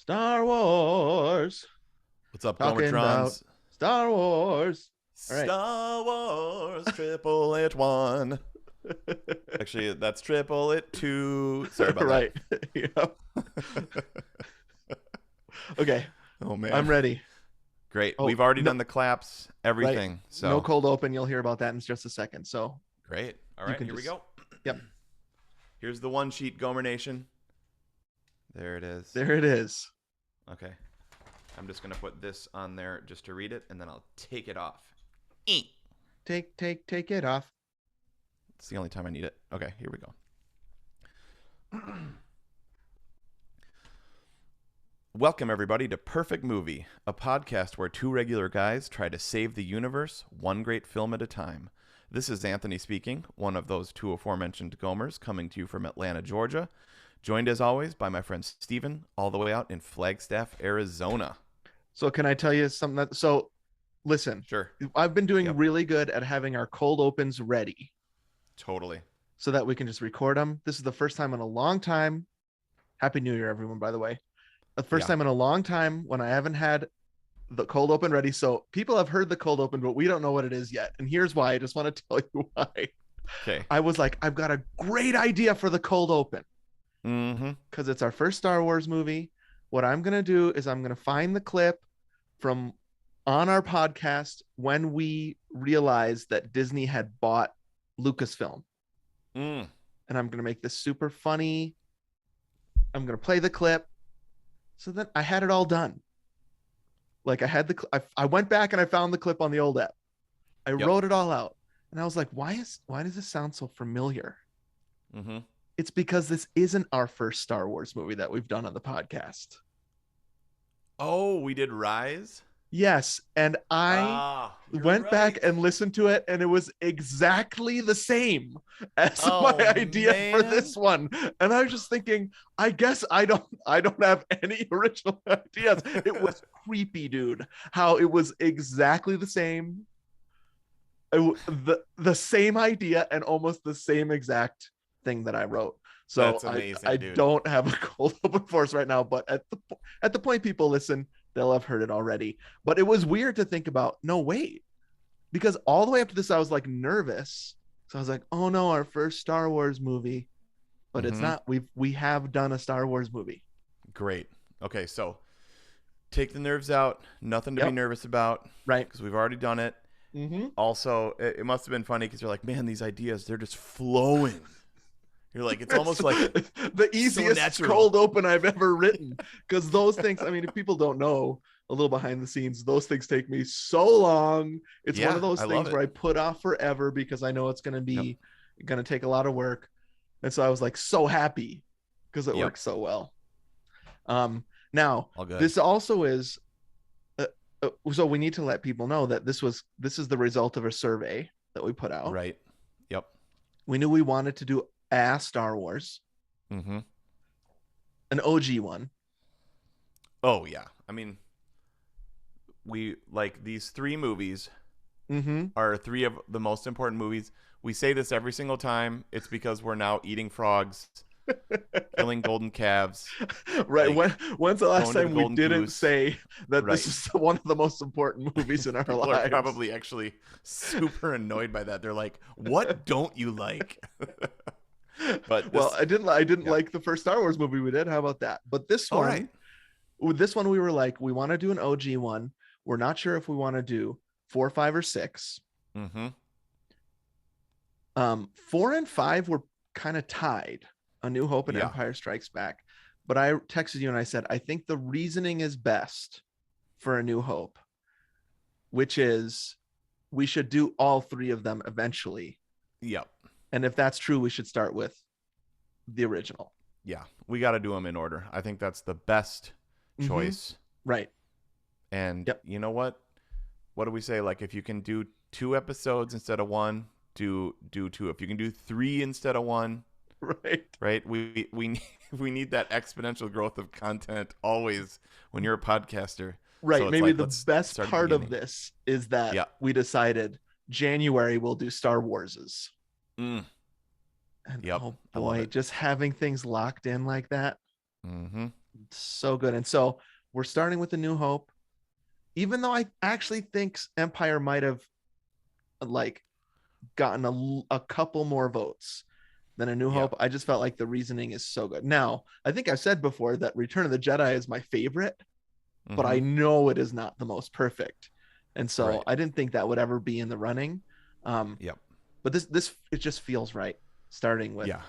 Star Wars. What's up, Talking about Gomertrons? Star Wars. All right. Star Wars triple it one. Actually, that's triple it two. Sorry about that. Right. Yep. Okay. Oh man, I'm ready. great. Oh, We've already no, done the claps, right. everything. No So cold open. You'll hear about that in just a second. So great. All you right, can here we just, go. yep, Here's the one sheet, Gomer Nation. There it is. there it is. Okay, I'm just gonna put this on there just to read it, and then I'll take it off. It's Take it off. the only time I need it. Okay, here we go. Welcome, everybody, to Perfect Movie, a podcast where two regular guys try to save the universe one great film at a time. This is Anthony speaking, one of those two aforementioned Gomers, coming to you from Atlanta, Georgia, joined as always by my friend Steven, all the way out in Flagstaff, Arizona. So can I tell you something listen, Sure. I've been doing Yep. really good at having our cold opens ready Totally. so that we can just record them. This is the first time in a long time. Happy New Year, everyone, by the way. The first Yeah. time in a long time when I haven't had the cold open ready. So people have heard the cold open, but we don't know what it is yet. And here's why. I just want to tell you why. Okay. I was like, I've got a great idea for the cold open Mm-hmm. because it's our first Star Wars movie. What I'm going to do is I'm going to find the clip from on our podcast when we realized that Disney had bought Lucasfilm. Mm. And I'm going to make this super funny. I'm going to play the clip. So then I had it all done. Like I had I went back and I found the clip on the old app. I Yep. wrote it all out. And I was like, why does this sound so familiar? Mm-hmm. It's because this isn't our first Star Wars movie that we've done on the podcast. Oh, we did Rise? Yes, and I You're went back right. and listened to it and it was exactly the same as Oh, my idea for man. this one. And I was just thinking, I guess I don't have any original ideas. It was creepy, dude, how it was exactly the same. The same idea and almost the same exact thing that I wrote. So That's amazing, I dude. don't have a cold open force right now, but at the point people listen, they'll have heard it already. But it was weird to think about. No, wait, because all the way up to this, I was like nervous. So I was like, oh no, our first Star Wars movie, but it's Mm-hmm. not. We have done a Star Wars movie. Great. Okay, so take the nerves out. Nothing to be Yep. nervous about Right. because we've already done it. Mm-hmm. Also, it must have been funny because you're like, man, these ideas, they're just flowing. You're like, it's almost like the easiest natural. cold open I've ever written. Because those things, I mean, if people don't know a little behind the scenes, those things take me so long. It's one Yeah, of those I love things it. where I put off forever because I know it's going to Yep. be going to take a lot of work. And so I was like so happy because it Yep. works so well. Now All good. this also is, so we need to let people know that this is the result of a survey that we put out. Right. Yep. We knew we wanted to do a Star Wars, Mm-hmm. an OG one. Oh, yeah. I mean, we like these three movies Mm-hmm. are three of the most important movies. We say this every single time. It's because we're now eating frogs, killing golden calves. Right. Like, When's the last going to the time we Golden didn't Goose. say that Right. this is one of the most important movies in our People lives? are probably actually super annoyed by that. They're like, "What don't you like?" But Well, this, I didn't yeah. like the first Star Wars movie we did. How about that? But this All one, right. with this one, we were like, we want to do an OG one. We're not sure if we want to do 4, 5, or 6. Mm-hmm. 4 and 5 were kind of tied. A New Hope and Yeah. Empire Strikes Back. But I texted you and I said, I think the reasoning is best for A New Hope, which is we should do all three of them eventually. Yep. And if that's true, we should start with the original. Yeah. We got to do them in order. I think that's the best Mhm. choice. Right. And Yep. you know what? What do we say? Like, if you can do 2 episodes instead of 1, do 2. If you can do 3 instead of 1, Right. right? We we need that exponential growth of content always when you're a podcaster. Right. So it's Maybe like, the let's best start at the part of beginning. this is that Yeah. we decided January we'll do Star Wars's. Mm. And Yep. oh I love boy, it. just having things locked in like that, Mm-hmm. So good. And so we're starting with A New Hope, even though I actually think Empire might have like gotten a couple more votes than A New Yeah. Hope. I just felt like the reasoning is so good. Now, I think I've said before that Return of the Jedi is my favorite, but I Mhm. know it is not the most perfect. And so Right. I didn't think that would ever be in the running. Um, Yep. but this it just feels right starting with Yeah,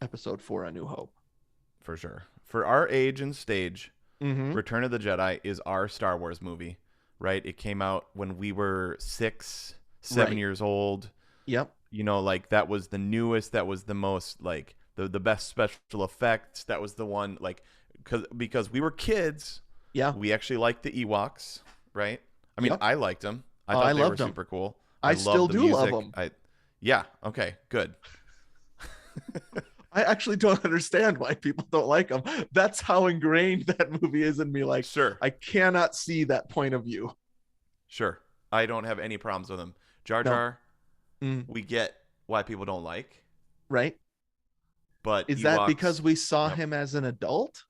episode 4, A New Hope. for sure. For our age and stage, Mm-hmm. Return of the Jedi is our Star Wars movie, right? It came out when we were 6, 7 Right. years old. Yep. Like that was the newest, that was the most like the best special effects. That was the one like because we were kids, Yeah. we actually liked the Ewoks, right? I mean, Yep. I liked them. I Oh, I thought they were loved them. super cool. I I still loved the do love music. them. Yeah, okay, good. I actually don't understand why people don't like them. That's how ingrained that movie is in me. Like, Sure. I cannot see that point of view. Sure. I don't have any problems with them. Jar No. Jar, we get why people don't like, Right? but Is that Ewoks, because we saw yep, him as an adult?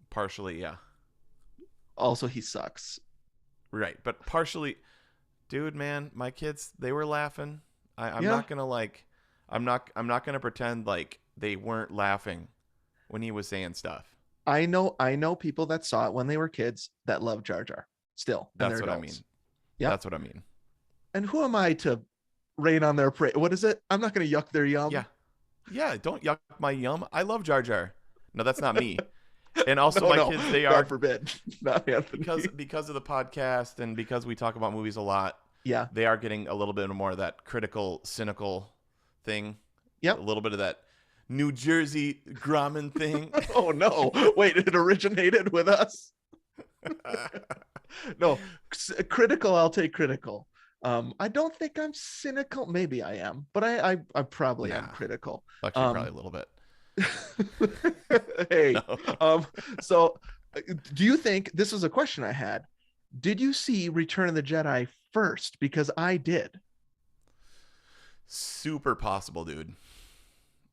partially, yeah. Also, he sucks. Right. But partially, dude, man, my kids, they were laughing. I'm Yeah. not gonna I'm not gonna pretend like they weren't laughing when he was saying stuff. I know people that saw it when they were kids that love Jar Jar still, and they're That's what I adults. mean. Yep. That's what I mean. And who am I to rain on their parade? What is it? I'm not going to yuck their Yeah. yum. Yeah, don't yuck my yum. I love Jar Jar. No, that's not me. And also No, my no, kids, they God are forbid. Not Anthony. because of the podcast and because we talk about movies a lot, Yeah. they are getting a little bit more of that critical, cynical thing. A Yep. little bit of that New Jersey Grumman thing. Oh no. Wait, it originated with us. No, critical. I'll take critical. I don't think I'm cynical. Maybe I am, but I probably am Nah, critical. actually, probably a little bit. Hey, No. so do you think this was a question I had? Did you see Return of the Jedi first? Because I did. Super possible, dude.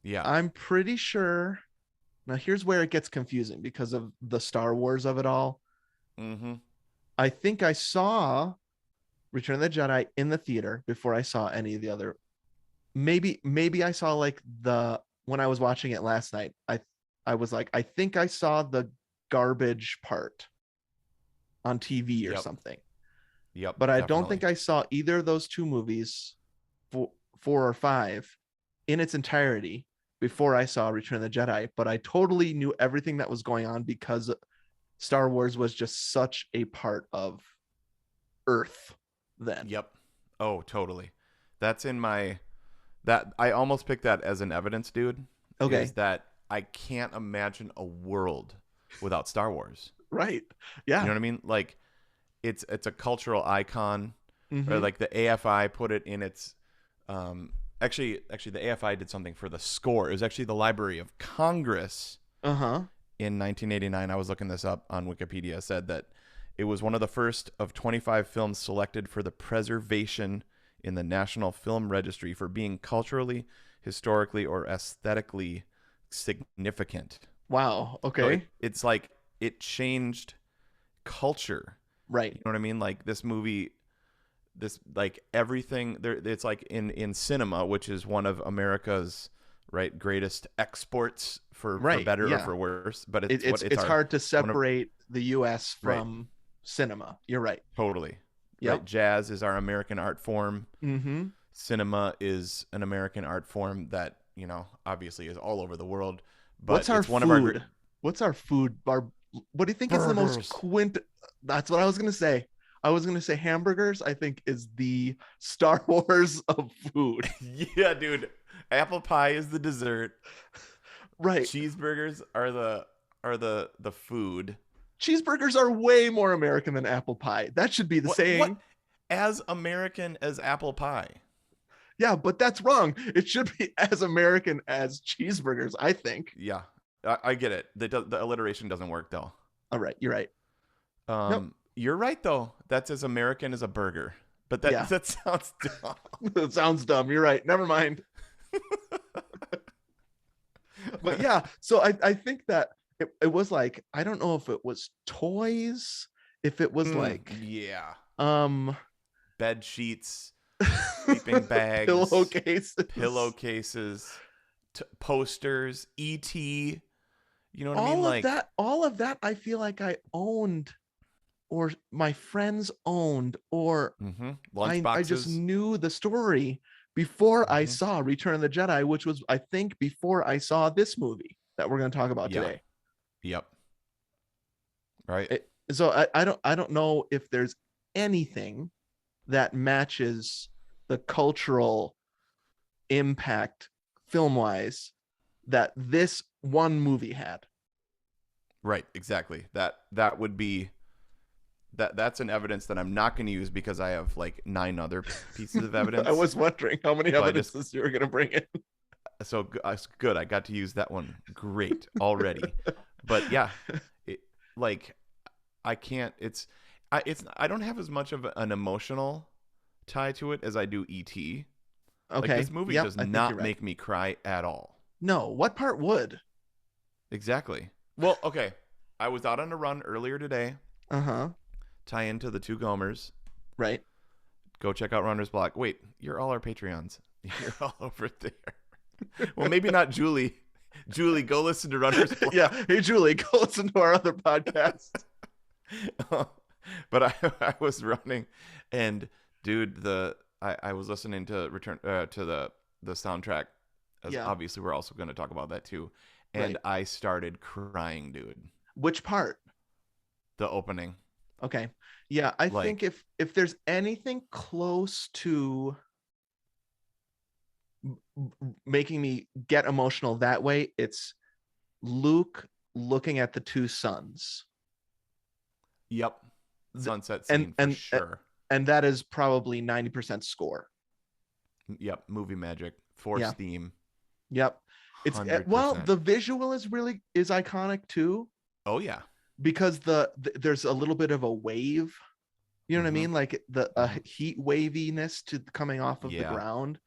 Yeah. I'm pretty sure. Now, here's where it gets confusing because of the Star Wars of it all. Mm-hmm. I think I saw Return of the Jedi in the theater before I saw any of the other. Maybe I saw like the when I was watching it last night. I was like, I think I saw the garbage part on TV or Yep. something. Yep. But I don't Definitely. think I saw either of those two movies, four or five, in its entirety before I saw Return of the Jedi. But I totally knew everything that was going on because Star Wars was just such a part of Earth then. Yep. Oh, totally. That's in my that I almost picked that as an evidence, dude. Okay. Is that I can't imagine a world without Star Wars. Right. You Yeah. know what I mean? Like it's a cultural icon. Or Mm-hmm. like the AFI put it in its actually the AFI did something for the score. It was actually the Library of Congress Uh-huh. in 1989. I was looking this up on Wikipedia. Said that it was one of the first of 25 films selected for the preservation in the National Film Registry for being culturally, historically, or aesthetically significant. Wow. So Okay. it's like it changed culture. Right. You know what I mean? Like this movie, this like everything there. It's like in cinema, which is one of America's right greatest exports for Right. better or Yeah. for worse. But It's our hard to one of separate the US right. from cinema. You're right. Totally. Right. Yep. Jazz is our American art form. Mm-hmm. Cinema is an American art form that, obviously is all over the world. But What's our it's one food? of our What's our food? What do you think is the most burgers. That's what I was gonna say. I was gonna say hamburgers. I think is the Star Wars of food. Yeah, dude. Apple pie is the dessert. Right. Cheeseburgers are the food. Cheeseburgers are way more American than apple pie. That should be the What saying. as American as apple pie? Yeah, but that's wrong. It should be as American as cheeseburgers, I think. Yeah. I get it. The alliteration doesn't work though. All right, you're right. Yep. You're right though. That's as American as a burger. But that Yeah. that sounds dumb. It sounds dumb. You're right. Never mind. But yeah, so I think that it was like, I don't know if it was toys, if it was like yeah, um bed sheets, sleeping bags, pillowcases, pillowcases, posters, ET. You know what I mean? all of Like, that, I feel like I owned, or my friends owned, or I just lunchboxes. knew the story before I Hmm. saw Return of the Jedi, which was, I think, before I saw this movie that we're going to talk about Yeah. today. Yep. Right. So I don't know if there's anything that matches the cultural impact film wise that this one movie had. Right. Exactly. That would be that's an evidence that I'm not going to use because I have like 9 other pieces of I evidence. was wondering how many So I evidences you were going to bring in. so good. I got to use that one. Great already. But yeah, it, like I can't. I don't have as much of an emotional tie to it as I do E.T. Like Okay. this movie Yep. does I think you're not right. make me cry at all. No. What part would? Exactly. Well, okay. I was out on a run earlier today. Uh huh. Tie into the two Gomers. Right. Go check out Runner's Block. Wait, you're all our Patreons. You're all over there. Well, maybe not Julie. Julie, go listen to Runner's Block. Yeah. Hey, Julie, go listen to our other podcast. But I was running, and dude, I was listening to Return to the soundtrack. As Yeah. obviously, we're also going to talk about that too. And Right. I started crying, dude. Which part? The opening. Okay. Yeah, I think Like, if there's anything close to making me get emotional that way, it's Luke looking at the two suns. yep, Th- sunset And scene for sure. and that is probably 90% score. Yep, movie magic, Force Yeah. theme, Yep. It's well, 100%. the visual is iconic too, Oh yeah. because there's a little bit of a wave. You know what I Mhm. mean? Like the Mhm. heat waviness to coming off of the Yeah. ground.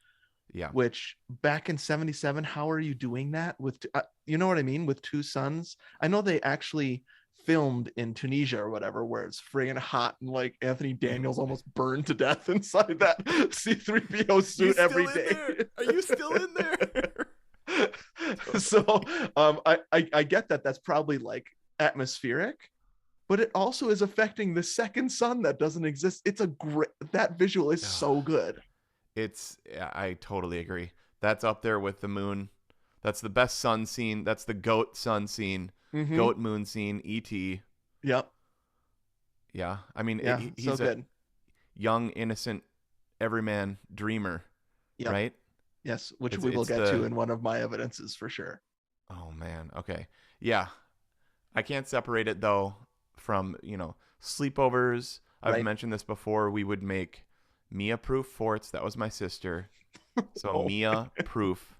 Yeah. Which back in 77, how are you doing that with you know what I mean, with two suns? I know they actually filmed in Tunisia or whatever, where it's friggin' hot, and like Anthony Daniels almost burned to death inside that C3PO suit every day. There? Are you still in there? So I get that that's probably like atmospheric, but it also is affecting the second sun that doesn't exist. It's a great, that visual is so good. I totally agree. That's up there with the moon. That's the best sun scene. That's the goat sun scene, goat moon scene, E.T. Yep. Yeah. I mean, Yeah, he's so a good. young, innocent, everyman dreamer, Yep. right? Yes, which It's- we will it's get the- to in one of my evidences for sure. Oh, man. Okay. Yeah. I can't separate it, though, from, sleepovers. I've Right. mentioned this before. We would make Mia-proof forts. That was my sister. So Oh. Mia-proof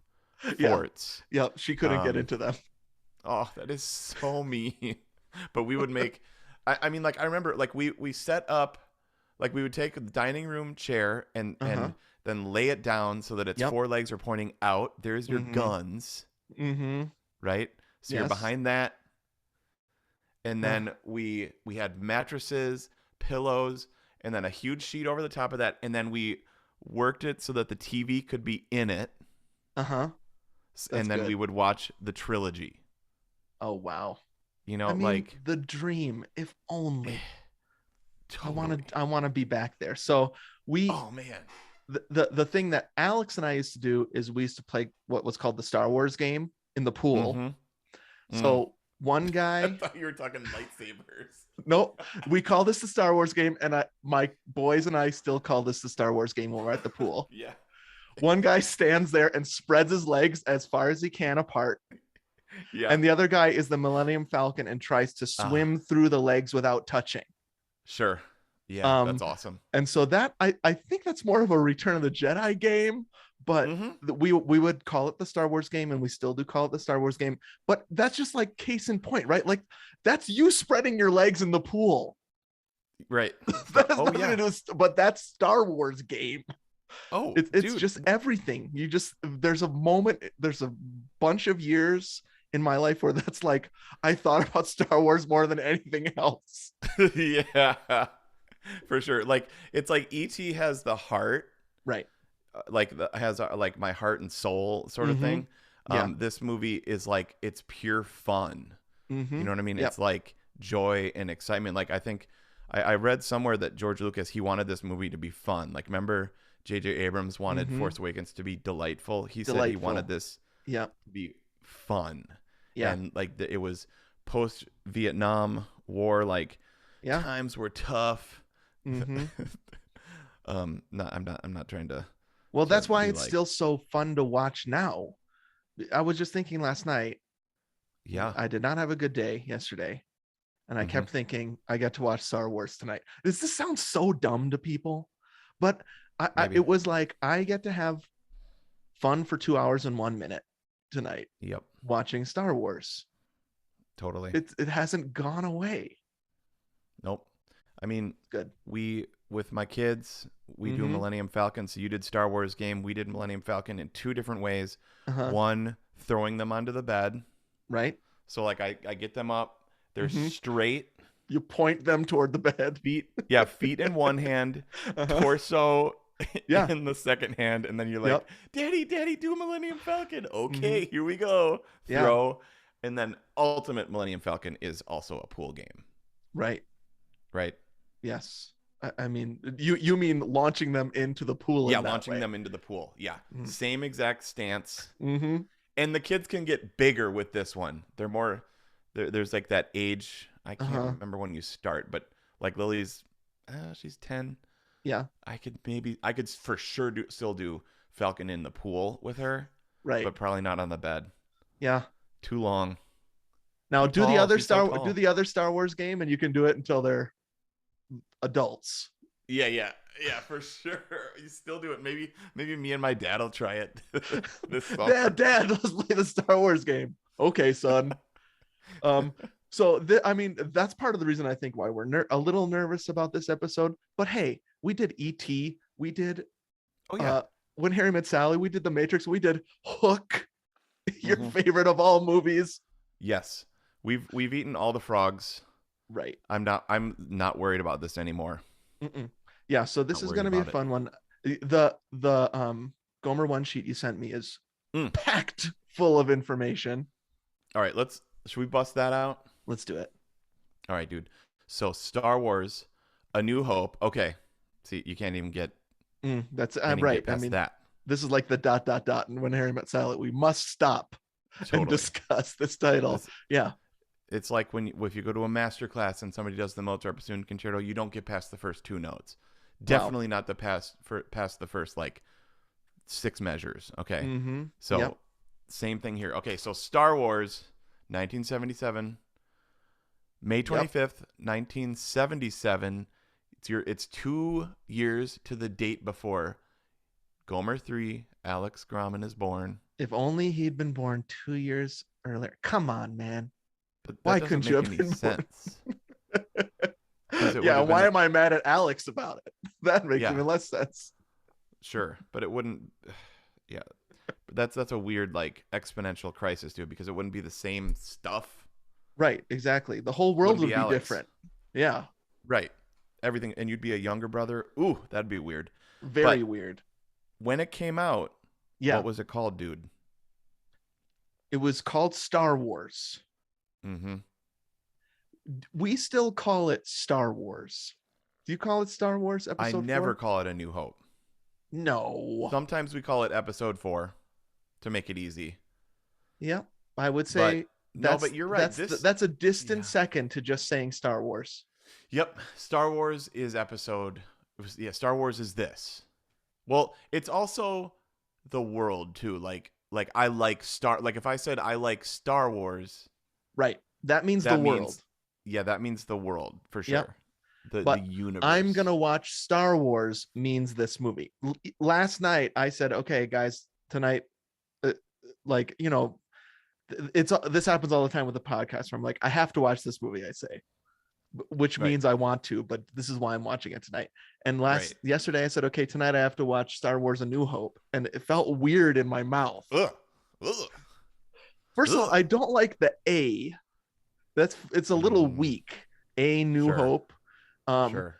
Yeah. forts. Yep, she couldn't get Um, into them. Oh, that is so mean. But we would make, I mean, like I remember, like we set up, like we would take the dining room chair and then lay it down so that its Yep. 4 legs are pointing out. There's your Mhm. guns, Mm-hmm. right? So you're Yes. behind that, and then we had mattresses, pillows, and then a huge sheet over the top of that, and then we worked it so that the TV could be in it, Uh-huh. and then good. we would watch the trilogy. Oh wow. You know, I mean, like the dream, if only. totally. I want to be back there. So we Oh man. the thing that Alex and I used to do is we used to play what was called the Star Wars game in the pool. Mm-hmm. So one I guy, thought you were talking lightsabers. nope, we call this the Star Wars game, and my boys and I still call this the Star Wars game when we're at the pool. Yeah. One guy stands there and spreads his legs as far as he can apart, Yeah. and the other guy is the Millennium Falcon and tries to swim through the legs without touching. Sure. Yeah, Um, that's awesome. And so that I think that's more of a Return of the Jedi game, but we would call it the Star Wars game, and we still do call it the Star Wars game. But that's just like case in point, right? Like that's you spreading your legs in the pool. Right. That has Oh, nothing yeah. to do with, but that's Star Wars game. Oh, It's dude. just everything. There's a moment, there's a bunch of years in my life where that's like I thought about Star Wars more than anything else. Yeah, for sure. Like it's like ET has the heart, Right. has like my heart and soul sort of Mm-hmm. thing. Yeah. This movie is like it's pure fun. You Mm-hmm. know what I mean? Yep. It's like joy and excitement. Like I think I read somewhere that George Lucas, he wanted this movie to be fun. Like remember J.J. Abrams wanted Mm-hmm. Force Awakens to be delightful. He said he wanted Delightful. this Yep. to be fun, Yeah. and like it was post Vietnam War. Like Yeah. times were tough. Mm-hmm. I'm not trying to Well, that's why be it's like, still so fun to watch now. I was just thinking last night, yeah. I did not have a good day yesterday. And I Hmm. kept thinking, I got to watch Star Wars tonight. Does this sound so dumb to people? But Maybe. it was like, I get to have fun for 2 hours and 1 minute tonight Yep. watching Star Wars. Totally. It hasn't gone away. Nope. I mean, Good. we with my kids, we do Mm-hmm. Millennium Falcon. So you did Star Wars game. We did Millennium Falcon in two different ways. Uh-huh. One, throwing them onto the bed. Right. So like I get them up. They're Mm-hmm. straight. You point them toward the bed. Feet in one hand, Uh-huh. torso Yeah. in the second hand, and then you're like, Yep. Daddy, do Millennium Falcon. Mm-hmm. Okay, here we go. Yeah. Throw. And then Ultimate Millennium Falcon is also a pool game, Right. right? Yes. I mean, you mean launching them into the pool Yeah, in that launching way. them into the pool. Yeah, Mm-hmm. same exact stance. Mm-hmm. And the kids can get bigger with this one. They're more, there's like that age. I can't Uh-huh. remember when you start, but like Lily's, she's 10. Yeah. I could for sure still do Falcon in the pool with her, Right. but probably not on the bed. Yeah. Too long. Now Too tall. She's so tall. Do the other Star Wars game, and you can do it until they're adults. Yeah, for sure. You still do it. Maybe me and my dad will try it this summer. Dad, let's play the Star Wars game. Okay, son. So I mean, that's part of the reason I think why we're a little nervous about this episode. But hey, we did E.T., we did Oh yeah. When Harry Met Sally, we did The Matrix, we did Hook, your Mhm. favorite of all movies. Yes. We've eaten all the frogs. Right. I'm not worried about this anymore. Mm-mm. Yeah, so this Not is worried going to be a about it. fun one. The Gomer one sheet you sent me is packed full of information. All right, should we bust that out? Let's do it. All right, dude. So Star Wars, A New Hope. Okay. See, you can't even get That's can't even right. get past I mean, that. this is like the ... And when Harry Met Sally, we must stop Totally. and discuss this title. Yeah. It's like if you go to a master class and somebody does the Mozart bassoon concerto, you don't get past the first two notes. Definitely not past the first like 6 measures. Okay. Mm-hmm. So Yep. same thing here. Okay, so Star Wars, 1977, May 25th, 1977. It's 2 years to the date before Gomer 3, Alex Grumman is born. If only he'd been born 2 years earlier. Come on, man. But that Why doesn't couldn't you make have any been sense. 'Cause it Yeah, would've why been am I mad at Alex about it? That makes Yeah. even less sense. Sure, but it wouldn't. Yeah, but that's a weird like exponential crisis, dude, because it wouldn't be the same stuff. Right, exactly. The whole world would Wouldn't be be Alex. different. Yeah, Right. Everything, and you'd be a younger brother. Ooh, that'd be weird. very But weird. when it came out, Yeah, what was it called, dude? it was called Star Wars. Mm-hmm. We still call it Star Wars. Do you call it Star Wars I Episode 4? never call it A New Hope. No. Sometimes we call it Episode 4 to make it easy. Yeah, I would say But you're right. That's a distant Yeah. second to just saying Star Wars. Yep. Star Wars is Star Wars is this. Well, it's also the world too. Like I like if I said I like Star Wars, Right. That means that the means, world. Yeah, that means the world for sure. Yep. The But universe. I'm going to watch Star Wars means this movie. Last night I said, okay, guys, tonight, like, you know, this happens all the time with the podcast where I'm like, I have to watch this movie, I say. which Right. means I want to, but this is why I'm watching it tonight. And Right. yesterday I said, okay, tonight I have to watch Star Wars: A New Hope, and it felt weird in my mouth. Ugh. Ugh. First of all, Ugh. I don't like the A. It's a little weak. A New Sure. Hope. Sure.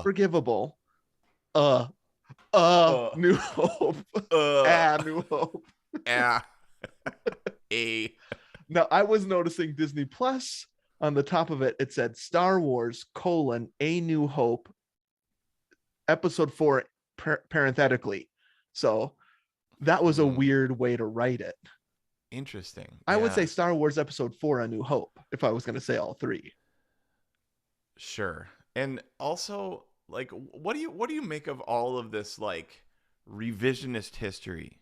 Forgivable. Uh. New Hope. New Hope. A. Now I was noticing Disney Plus on the top of it. It said Star Wars: A New Hope, Episode 4 parenthetically. So that was a weird way to write it. Interesting. I would say Star Wars Episode 4: A New Hope if I was going to say all three. Sure. And also, like, what do you make of all of this, like, revisionist history?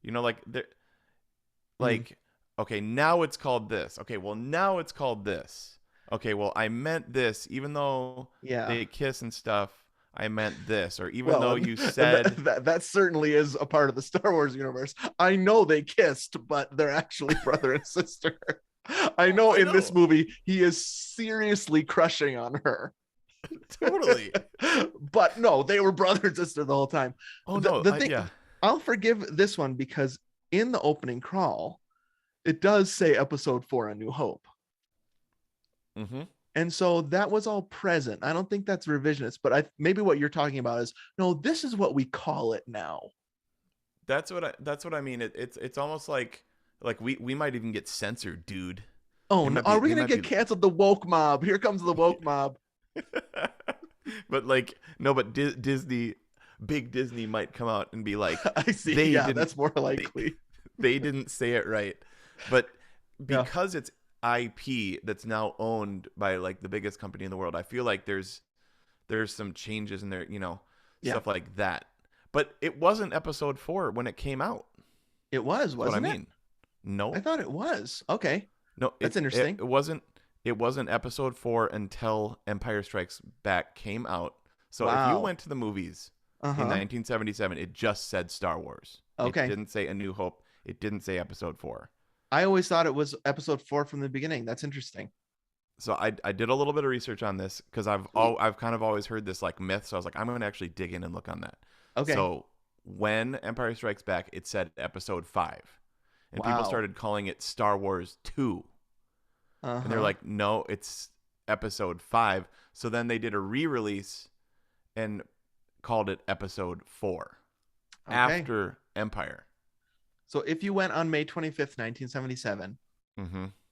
You know, like, okay, now it's called this. Okay, well, now it's called this. Okay, well, I meant this, even though they kiss and stuff. I meant this, or even though you said that certainly is a part of the Star Wars universe. I know they kissed, but they're actually brother and sister. I know in this movie he is seriously crushing on her. Totally. But no, they were brother and sister the whole time. Oh no, the thing, I'll forgive this one because in the opening crawl, it does say Episode 4: A New Hope. Mm-hmm. And so that was all present. I don't think that's revisionist, but maybe what you're talking about is, no, this is what we call it now. That's what I mean. It's almost like we might even get censored, dude. Oh, no, are we going to get canceled? The woke mob. Here comes the woke mob. But Disney, big Disney might come out and be like, I see. Yeah, that's more likely. They didn't say it right. But because it's IP that's now owned by like the biggest company in the world, I feel like there's some changes in there, stuff like that. But it wasn't Episode 4 when it came out. It wasn't what I mean. No, I thought it was. Okay, no, that's interesting. It wasn't Episode 4 until Empire Strikes Back came out. So if you went to the movies in 1977, it just said Star Wars. Okay, it didn't say A New Hope. It didn't say Episode 4. I always thought it was Episode 4 from the beginning. That's interesting. So I did a little bit of research on this because I've kind of always heard this like myth. So I was like, I'm going to actually dig in and look on that. Okay. So when Empire Strikes Back, it said Episode 5, and people started calling it Star Wars 2, and they're like, no, it's Episode 5. So then they did a re-release and called it Episode 4 after Empire. So if you went on May 25th, 1977,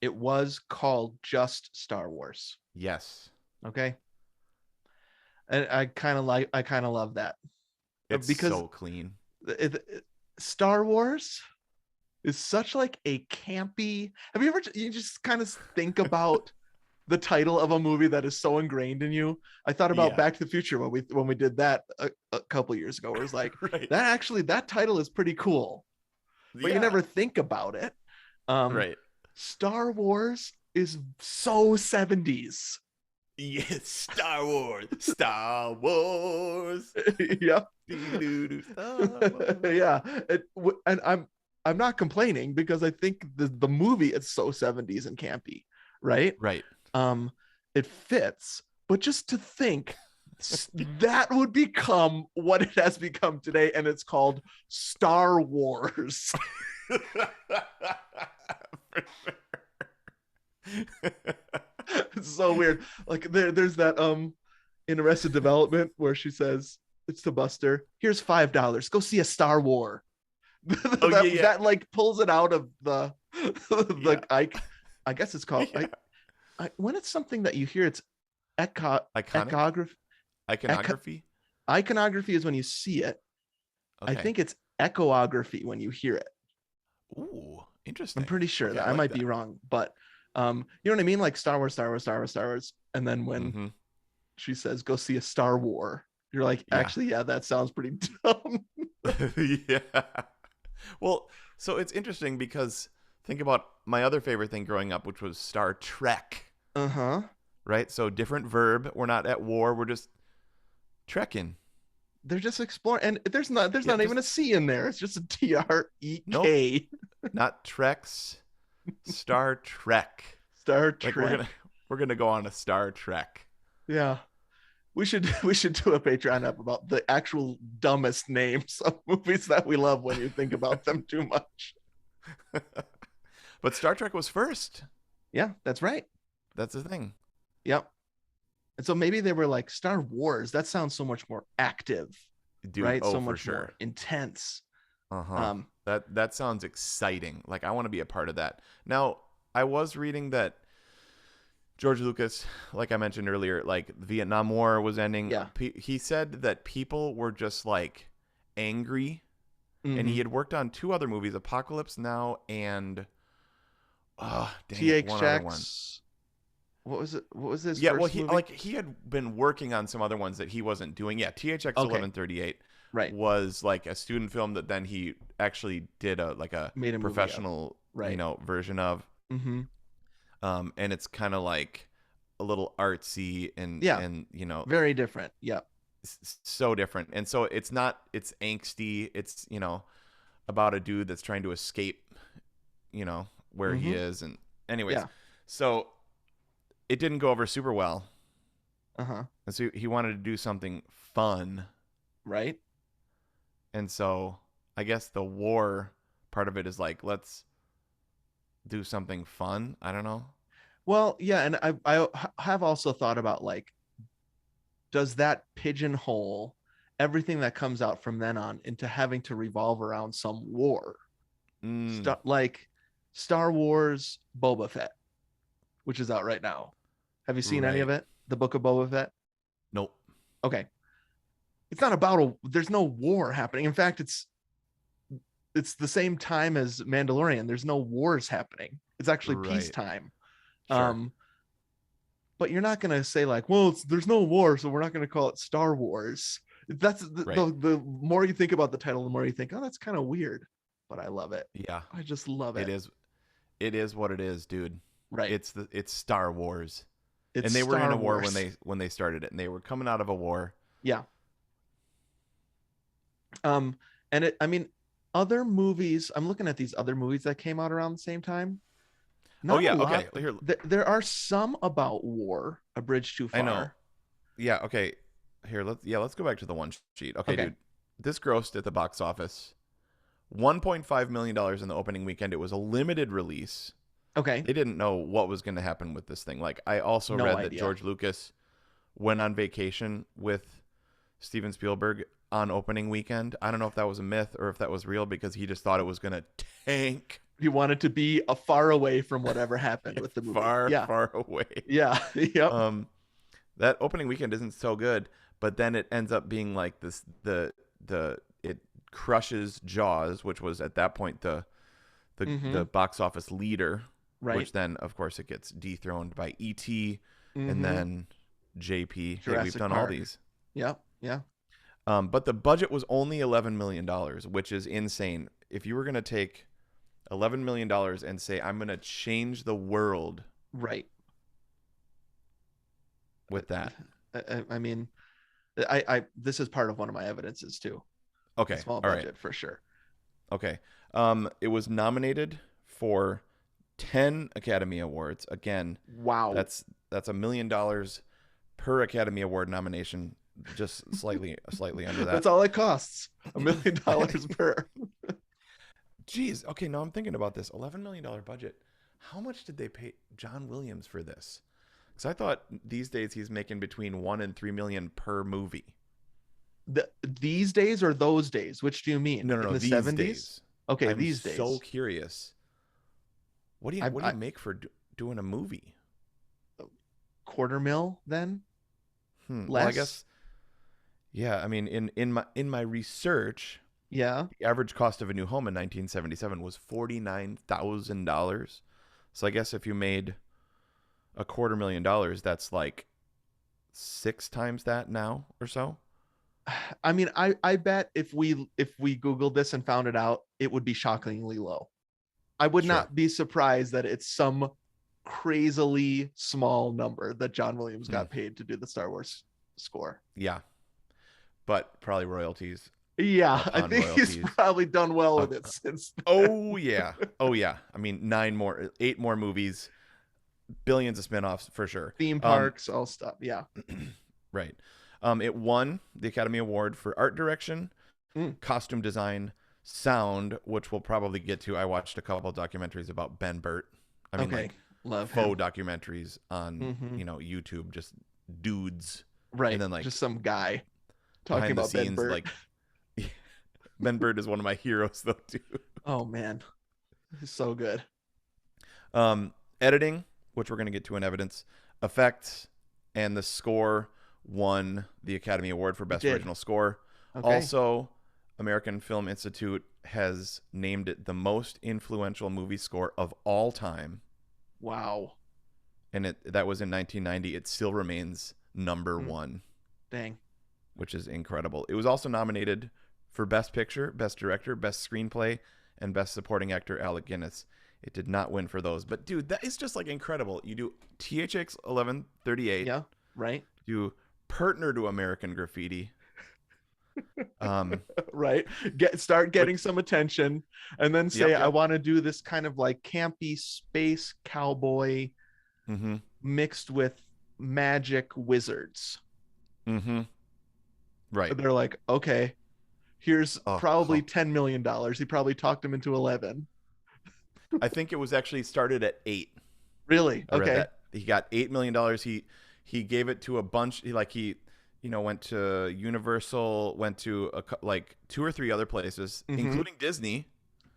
it was called just Star Wars. Yes. Okay. And I kind of love that. It's because so clean. Star Wars is such like a campy. Have you just kind of think about the title of a movie that is so ingrained in you? I thought about Back to the Future when we did that a couple years ago. Where it was like that title is pretty cool. But you never think about it. Right. Star Wars is so 70s. Yes, Star Wars. Star Wars. Yep. Star Wars. Yeah. And I'm not complaining because I think the movie is so 70s and campy, right? Right. It fits, but just to think that would become what it has become today, and it's called Star Wars. It's so weird. Like there's that in Arrested Development where she says it's to Buster, here's $5, go see a Star War. That like pulls it out of the I guess it's called when it's something that you hear, it's iconography. Iconography is when you see it. Okay. I think it's echoography when you hear it. Ooh, interesting. I'm pretty sure that I might be wrong, but you know what I mean? Like Star Wars, and then when she says go see a Star War, you're like, actually, that sounds pretty dumb. Yeah. Well, so it's interesting because think about my other favorite thing growing up, which was Star Trek. Right? So different verb. We're not at war. We're just trekking. They're just exploring. And there's not even a C in there. It's just a TREK. Nope. Not Treks. Star Trek. Star Trek. Like we're We're gonna go on a Star Trek. Yeah. We should do a Patreon up about the actual dumbest names of movies that we love when you think about them too much. But Star Trek was first. Yeah, that's right. That's the thing. Yep. And so maybe they were like Star Wars. That sounds so much more active, Dude, right? oh, So for much sure. more intense. Uh-huh. That sounds exciting. Like I want to be a part of that. Now, I was reading that George Lucas, like I mentioned earlier, like the Vietnam War was ending. Yeah. He said that people were just like angry, and he Mhm. had worked on two other movies, Apocalypse Now and dang it, one other one. THX. What was it? What was his Yeah, well, first movie? he had been working on some other ones that he wasn't doing. Yeah, THX Okay. 1138 Right. was like a student film that then he actually did a Made a movie of. professional Right. version of. Mm-hmm. And it's kind of like a little artsy Yeah. and Very different. Yep. so different. And so it's angsty. It's about a dude that's trying to escape where he Mhm. is. And anyways, Yeah. so it didn't go over super well. Uh-huh. And so he wanted to do something fun. Right. And so I guess the war part of it is like, let's do something fun. I don't know. Well, yeah, and I have also thought about like, does that pigeonhole everything that comes out from then on into having to revolve around some war? Like Star Wars Boba Fett, which is out right now. Have you seen any of Right. it? The Book of Boba Fett? Nope. Okay. It's not about there's no war happening. In fact, it's the same time as Mandalorian. There's no wars happening. It's actually Right. peacetime. Sure. But you're not gonna say like, well, there's no war, so we're not gonna call it Star Wars. That's Right. the more you think about the title, the more you think, oh, that's kind of weird. But I love it. Yeah. I just love it. It is what it is, dude. Right. It's Star Wars. It's and they were Star in a war Wars. when they started it, and they were coming out of a war. Yeah. And I mean, other movies. I'm looking at these other movies that came out around the same time. Oh yeah, okay. Here, there are some about war. A Bridge Too Far. I know. Yeah, okay. Here, let's go back to the one sheet. Okay, Okay. dude. This grossed at the box office $1.5 million in the opening weekend. It was a limited release. Okay. They didn't know what was going to happen with this thing. Like, I also No read idea. that George Lucas went on vacation with Steven Spielberg on opening weekend. I don't know if that was a myth or if that was real, because he just thought it was going to tank. He wanted to be far away from whatever happened with the movie. Far away. Yeah. Yep. That opening weekend isn't so good, but then it ends up being like this. It crushes Jaws, which was at that point the box office leader. Right. Which then, of course, it gets dethroned by E.T. Mhm. and then JP. Hey, we've Jurassic done all Park. these. Yeah. Yeah. But the budget was only $11 million, which is insane. If you were going to take $11 million and say, I'm going to change the world Right. with that. I mean, I this is part of one of my evidences too. Okay. Small All budget right. for sure. Okay. It was nominated for 10 Academy Awards. Again, Wow. that's $1 million per Academy Award nomination. Just slightly under that. That's all it costs. $1 million per. Jeez. Okay, now I'm thinking about this. $11 million budget. How much did they pay John Williams for this? Because I thought these days he's making between $1 and $3 million per movie. These days or those days? Which do you mean? No. In the These 70s? days. Okay, I'm these days. so curious. What do you make for doing a movie? $250,000 then? Less? Less? Well, I guess. Yeah, I mean, in my research, Yeah. the average cost of a new home in 1977 was $49,000. So I guess if you made $250,000, that's like 6 times that now or so. I mean, I bet if we Googled this and found it out, it would be shockingly low. I would Sure. not be surprised that it's some crazily small number that John Williams got paid to do the Star Wars score. Yeah, but probably royalties. Yeah, I Upon think he's royalties. probably done well with it since. Oh yeah. I mean, 8 more movies. billions of spin-offs for sure. Theme parks, all stuff. Yeah. Right. It won the Academy Award for art direction, Mm. costume design, sound, which we'll probably get to. I watched a couple of documentaries about Ben Burt. I mean, Okay. like Love him. faux documentaries on Mhm. YouTube, just dudes, Right. and then like Just some guy talking behind the about Ben scenes, Burt. like Ben Burt is one of my heroes though too. Oh man, he's so good. Editing, which we're going to get to in evidence, effects, and the score won the Academy Award for Best did. Original Score. Okay. Also, American Film Institute has named it the most influential movie score of all time, Wow. and that was in 1990. It still remains number one, Dang. which is incredible. It was also nominated for Best Picture, Best Director, Best Screenplay, and Best Supporting Actor Alec Guinness. It did not win for those, but dude, that is just like incredible. You do THX 1138. Yeah. Right. You partner to American Graffiti. Right. Start getting some attention, and then say, Yep. I want to do this kind of like campy space cowboy Mm-hmm. mixed with magic wizards. Mm-hmm. Right. And they're like, okay, here's Oh, probably oh. $10 million. He probably talked him into 11. I think it was actually started at 8. Really? I read Okay. that. He got $8 million. He gave it to a bunch. He went to Universal, went to like 2 or 3 other places, Mhm. including Disney.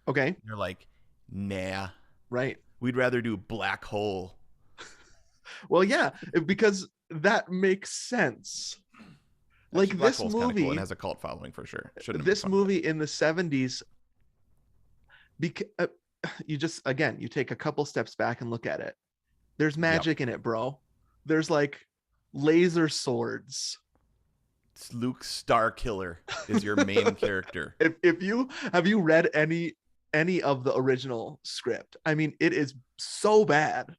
Okay. They're like, nah, Right. we'd rather do Black Hole. Well, yeah, because that makes sense. Like Actually, Black this Hole's kinda movie, cool and has a cult following for sure. Shouldn't have this been fun. movie in the 70s, you just, again, you take a couple steps back and look at it. There's magic in it, bro. There's like laser swords. It's Luke Starkiller is your main character. If you have you read any of the original script, I mean, it is so bad.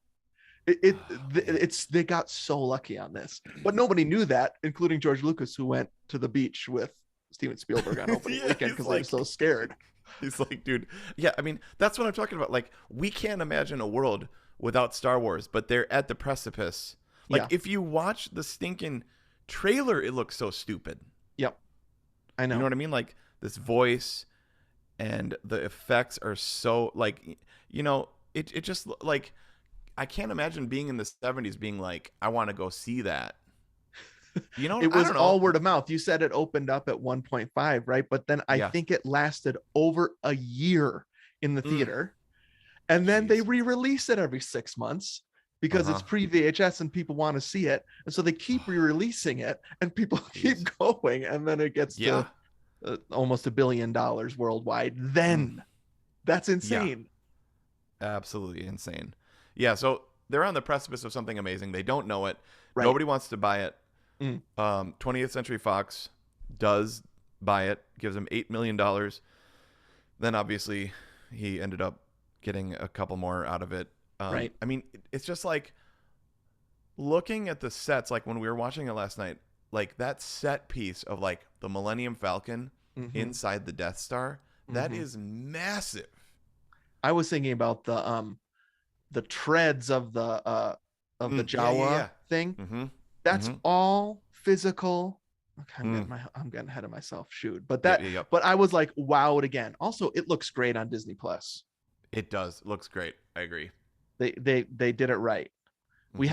It's they got so lucky on this, but nobody knew that, including George Lucas, who went to the beach with Steven Spielberg on opening Yeah, weekend he's because they were like- so scared. He's like, dude, yeah, I mean, that's what I'm talking about. Like, we can't imagine a world without Star Wars, but they're at the precipice. Like, Yeah. if you watch the stinking trailer, it looks so stupid. Yep, I know. You know what I mean? Like, this voice and the effects are so, like, it just, like, I can't imagine being in the 70s being like, I want to go see that. You know, It I was don't know. all word of mouth. You said it opened up at 1.5, right? But then I Yeah. think it lasted over a year in the theater. And then they Jeez. re-release it every 6 months because it's Uh-huh. pre-VHS and people want to see it. And so they keep re-releasing it and people keep going. And then it gets Yeah. to almost $1 billion worldwide. Then that's insane. Absolutely insane. Yeah, so they're on the precipice of something amazing. They don't know it. Right. Nobody wants to buy it. Mm. 20th Century Fox does buy it, gives him $8 million. Then obviously he ended up getting a couple more out of it. Right. I mean, it's just like looking at the sets, like when we were watching it last night, like that set piece of like the Millennium Falcon Mhm. inside the Death Star, that Mhm. is massive. I was thinking about the treads of the Jawa thing. Mm-hmm. That's Mhm. all physical. Okay, Mm. I'm getting ahead of myself. Shoot. But Yep. but I was like wowed again. Also, it looks great on Disney Plus. It does. It looks great. I agree. They did it right. We Mhm.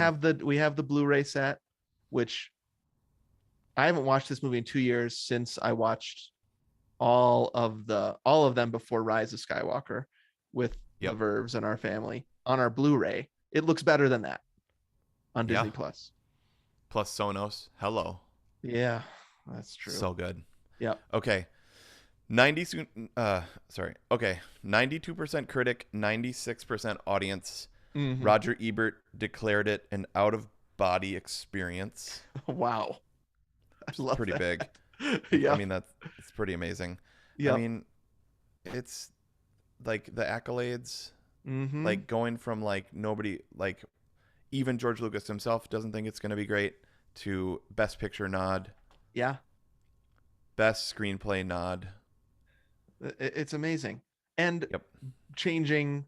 have the Blu-ray set, which I haven't watched this movie in 2 years since I watched all of them before Rise of Skywalker with Yep. the Verves and our family on our Blu-ray. It looks better than that on Disney Yeah. Plus. Plus Sonos. Hello. Yeah, that's true. So good. Yep. Okay. 92% critic, 96% audience. Mhm. Roger Ebert declared it an out-of-body experience. Wow. I love Pretty that. big. Yeah. I mean, it's pretty amazing. Yeah. I mean, it's like the accolades, Mhm. like going from like nobody, like even George Lucas himself doesn't think it's going to be great, to Best Picture nod, yeah, Best Screenplay nod. it's amazing. And Yep. changing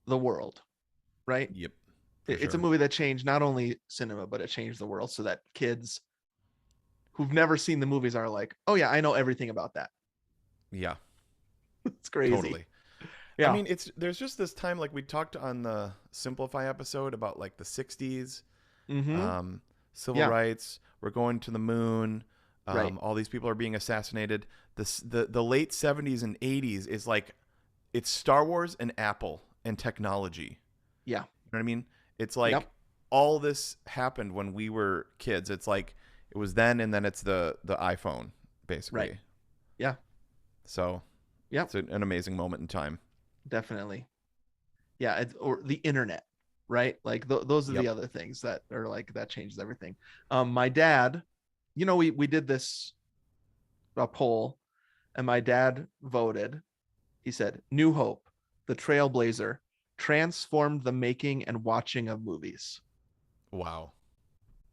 the world, right? Yep. For It's a sure. movie that changed not only cinema, but it changed the world so that kids who've never seen the movies are like, oh yeah, I know everything about that. Yeah, It's crazy. totally. I Yeah. mean, there's just this time, like we talked on the Simplify episode about like the 60s, Mm-hmm. um, civil Yeah. rights, we're going to the moon, Right. all these people are being assassinated. The late 70s and 80s is like, it's Star Wars and Apple and technology. Yeah. You know what I mean? It's like Yep. all this happened when we were kids. It's like it was then, and then it's the iPhone, Right. basically. Yeah. So Yep. it's an amazing moment in time. Definitely. Yeah. Or the internet, right? Like those are the Yep. other things that are like that changes everything. My dad, we did this poll, and my dad voted. He said, "New Hope, the Trailblazer, transformed the making and watching of movies." Wow.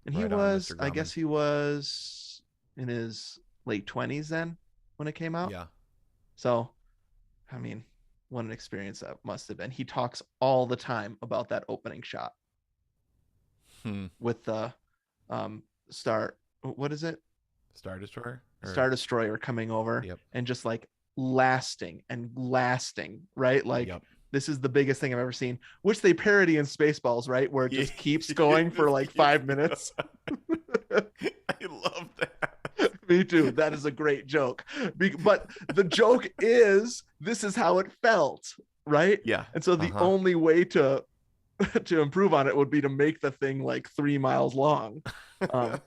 And Right on, Mr. I Grumman. guess he was in his late 20s then when it came out. Yeah. So, I mean, what an experience that must have been. He talks all the time about that opening shot Hmm. with the star, what is it? Star Destroyer? Or Star Destroyer coming over yep. and just like lasting and lasting, right? Like Yep. this is the biggest thing I've ever seen, which they parody in Spaceballs, right? Where it Yeah. just keeps going for Just like keeps 5 minutes. I love that. Me too. That is a great joke. But the joke is this is how it felt, right? Yeah. And so the Uh-huh. only way to improve on it would be to make the thing like 3 miles long. Um,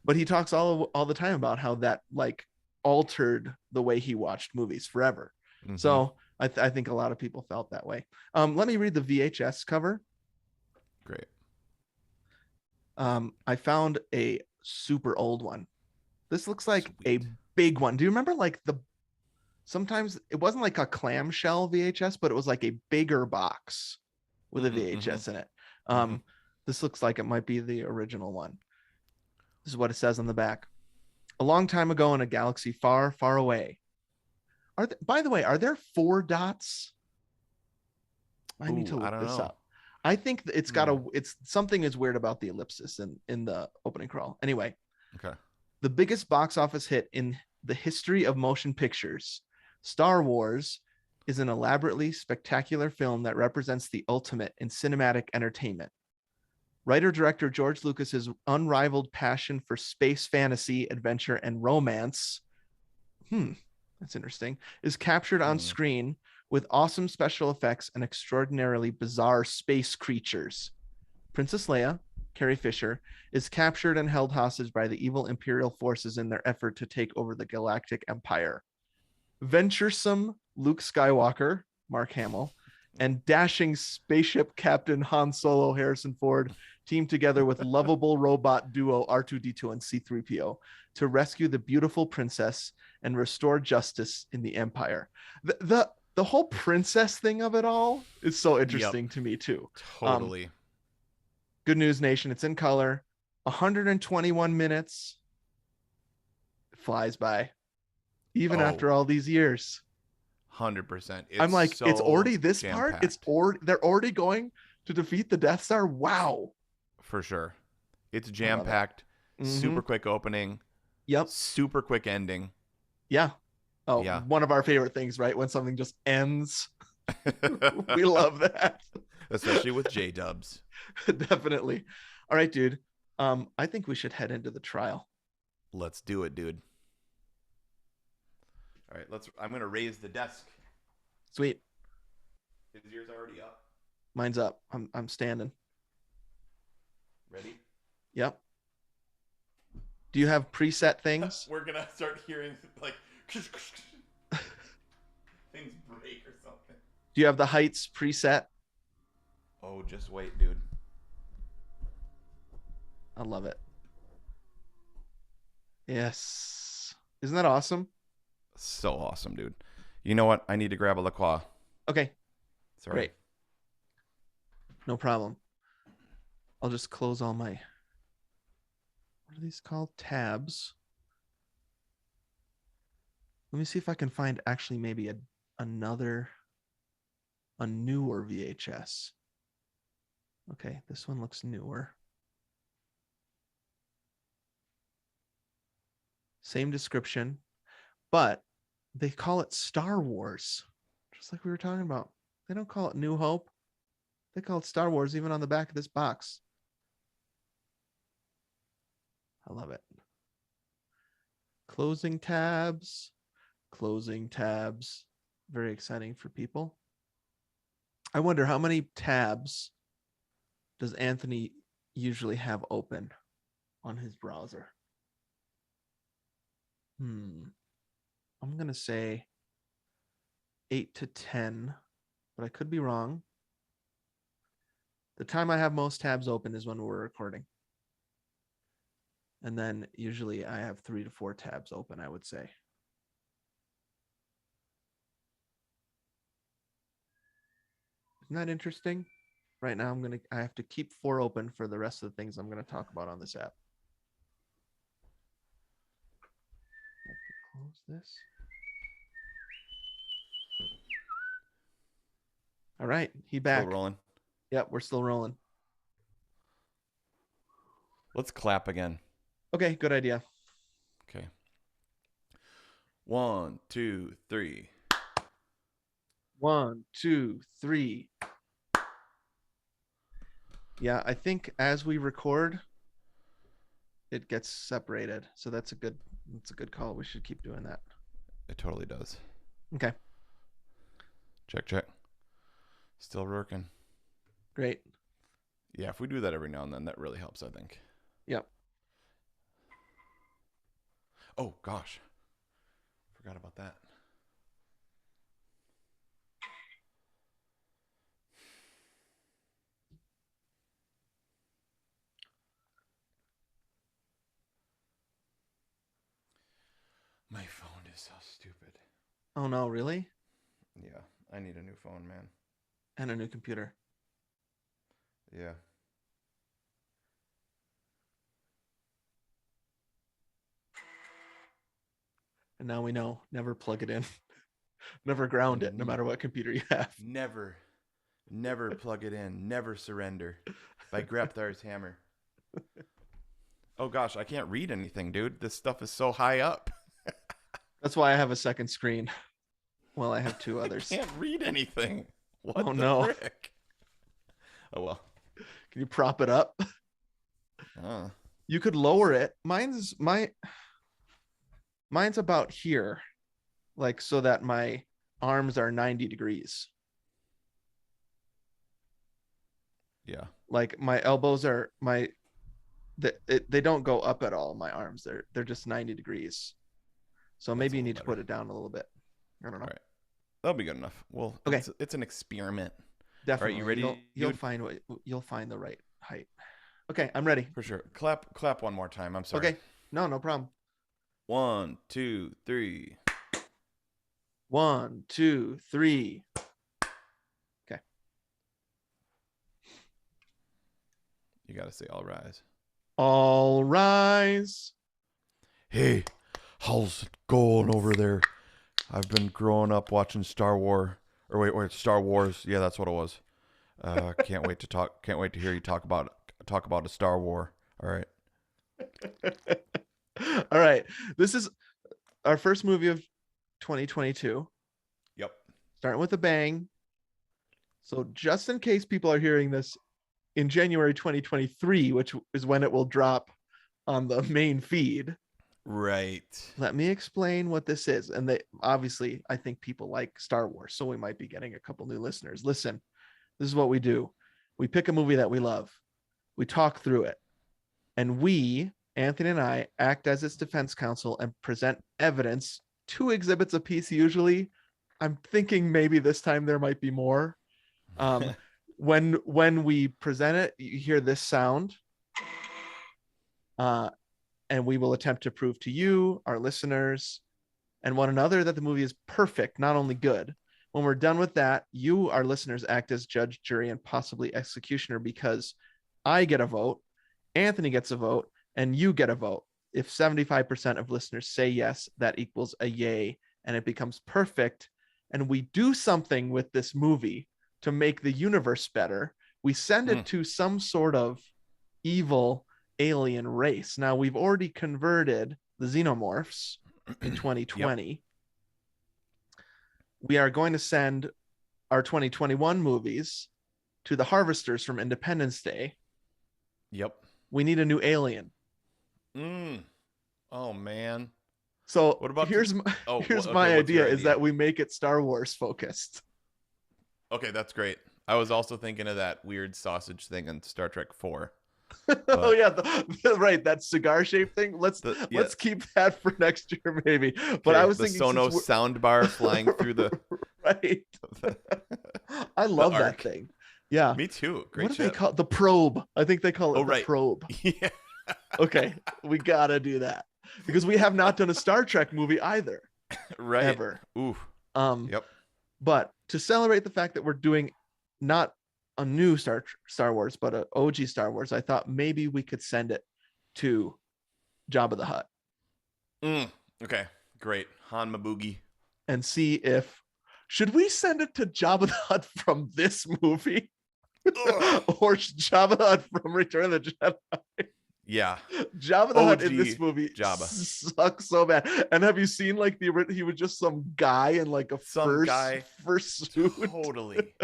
but he talks all the time about how that like altered the way he watched movies forever. Mm-hmm. So I think a lot of people felt that way. Let me read the VHS cover. Great. I found a super old one. This looks like a Sweet. big one. Do you remember like sometimes it wasn't like a clamshell VHS, but it was like a bigger box with a Mm-hmm. Mm-hmm. VHS in it. Mm-hmm. This looks like it might be the original one. This is what it says on the back. A long time ago in a galaxy far, far away. By the way, are there 4 dots? I need to Ooh, I look don't this know. up. I think it's got Hmm. it's something is weird about the ellipsis in the opening crawl. Anyway, Okay. the biggest box office hit in the history of motion pictures, Star Wars is an elaborately spectacular film that represents the ultimate in cinematic entertainment. Writer-director George Lucas's unrivaled passion for space fantasy, adventure, and romance, that's interesting, is captured on Hmm. screen with awesome special effects and extraordinarily bizarre space creatures. Princess Leia, Carrie Fisher, is captured and held hostage by the evil Imperial forces in their effort to take over the Galactic Empire. Venturesome Luke Skywalker, Mark Hamill, and dashing spaceship captain Han Solo, Harrison Ford, team together with lovable robot duo R2D2 and C3PO to rescue the beautiful princess and restore justice in the Empire. The whole princess thing of it all is so Yep. interesting to me too. Um, Totally. Good News Nation, it's in color. 121 minutes. It flies by, even Oh, after all these years. 100%. I'm It's like, it's so already this part. jam-packed. They're already going to defeat the Death Star. Wow, For sure. It's I love it. jam-packed, Mm-hmm. super quick opening, Yep. super quick ending. Yeah. Oh, Yeah. one of our favorite things, right? When something just ends, we love that. Especially with J-dubs. Definitely. All right, dude. I think we should head into the trial. Let's do it, dude. All right, I'm going to raise the desk. Sweet. Is yours already up? Mine's up. I'm standing. Ready? Yep. Do you have preset things? We're going to start hearing like things break or something. Do you have the heights preset? Oh, just wait, dude. I love it. Yes. Isn't that awesome? So awesome, dude. You know what? I need to grab a La Croix. Okay. Sorry. Great. No problem. I'll just close all my, what are these called? Tabs. Let me see if I can find actually maybe a newer VHS. Okay, this one looks newer. Same description, but they call it Star Wars, just like we were talking about. They don't call it New Hope. They call it Star Wars even on the back of this box. I love it. Closing tabs. Very exciting for people. I wonder how many tabs does Anthony usually have open on his browser? I'm going to say 8 to 10, but I could be wrong. The time I have most tabs open is when we're recording. And then usually I have 3 to 4 tabs open, I would say. Isn't that interesting? Right now I have to keep 4 open for the rest of the things I'm going to talk about on this app. Close this. All right, he back. Still rolling. Yep, we're still rolling. Let's clap again. Okay, good idea. Okay. 1, 2, 3. 1, 2, 3. Yeah, I think as we record, it gets separated. So that's a good call. We should keep doing that. It totally does. Okay. Check. Still working. Great. Yeah, if we do that every now and then, that really helps, I think. Yep. Oh, gosh. Forgot about that. My phone is so stupid. Oh, no, really? Yeah, I need a new phone, man. And a new computer. Yeah. And now we know, never plug it in. Never ground it, no matter what computer you have. Never plug it in. Never surrender. By Grepthar's hammer. Oh, gosh, I can't read anything, dude. This stuff is so high up. That's why I have a second screen. Well, I have 2 others. I can't read anything. What the no. frick? Oh, well. Can you prop it up? You could lower it. Mine's about here, like so that my arms are 90 degrees. Yeah. Like my elbows are they don't go up at all. My arms, they're just 90 degrees. So maybe you need to put it down a little bit. I don't know. All right. That'll be good enough. Well, okay. It's an experiment. Definitely. All right, you ready? You'll find the right height. Okay, I'm ready. For sure. Clap one more time. I'm sorry. Okay. No problem. 1, 2, 3. 1, 2, 3. Okay. You got to say all rise. All rise. Hey, how's it going over there? I've been growing up watching Star Wars. Star Wars. Yeah, that's what it was. Can't wait to hear you talk about a Star War. All right. All right. This is our first movie of 2022. Yep. Starting with a bang. So just in case people are hearing this in January 2023, which is when it will drop on the main feed. Right. Let me explain what this is. And they obviously, I think people like Star Wars, so we might be getting a couple new listeners. Listen, this is what we do. We pick a movie that we love. We talk through it. And we, Anthony and I, act as its defense counsel and present evidence, 2 exhibits a piece usually. I'm thinking maybe this time there might be more. When we present it, you hear this sound. And we will attempt to prove to you, our listeners, and one another that the movie is perfect, not only good. When we're done with that, you, our listeners, act as judge, jury, and possibly executioner because I get a vote, Anthony gets a vote, and you get a vote. If 75% of listeners say yes, that equals a yay, and it becomes perfect. And we do something with this movie to make the universe better. We send it to some sort of evil alien race. Now, we've already converted the xenomorphs in 2020. Yep. We are going to send our 2021 movies to the Harvesters from Independence Day. Yep. We need a new alien. Oh, man. So what about here's my idea is that we make it Star Wars focused. Okay, that's great. I was also thinking of that weird sausage thing in Star Trek 4. Oh yeah, right, that cigar shaped thing. Let's keep that for next year maybe. But I was thinking the Sonos soundbar flying through the right. I love that thing. Yeah, me too. Great. What do they call it? The probe? I think they call it the probe. Yeah. Okay, we gotta do that because we have not done a Star Trek movie either. Right. Ever. Ooh. Yep. But to celebrate the fact that we're doing not a new Star Wars, but an OG Star Wars, I thought maybe we could send it to Jabba the Hutt. Okay, great. Han Maboogie. And see if should we send it to Jabba the Hutt from this movie or Jabba the Hutt from Return of the Jedi? Yeah, Jabba the Hutt in this movie Jabba sucks so bad. And have you seen like he was just some guy in like a first suit? Totally.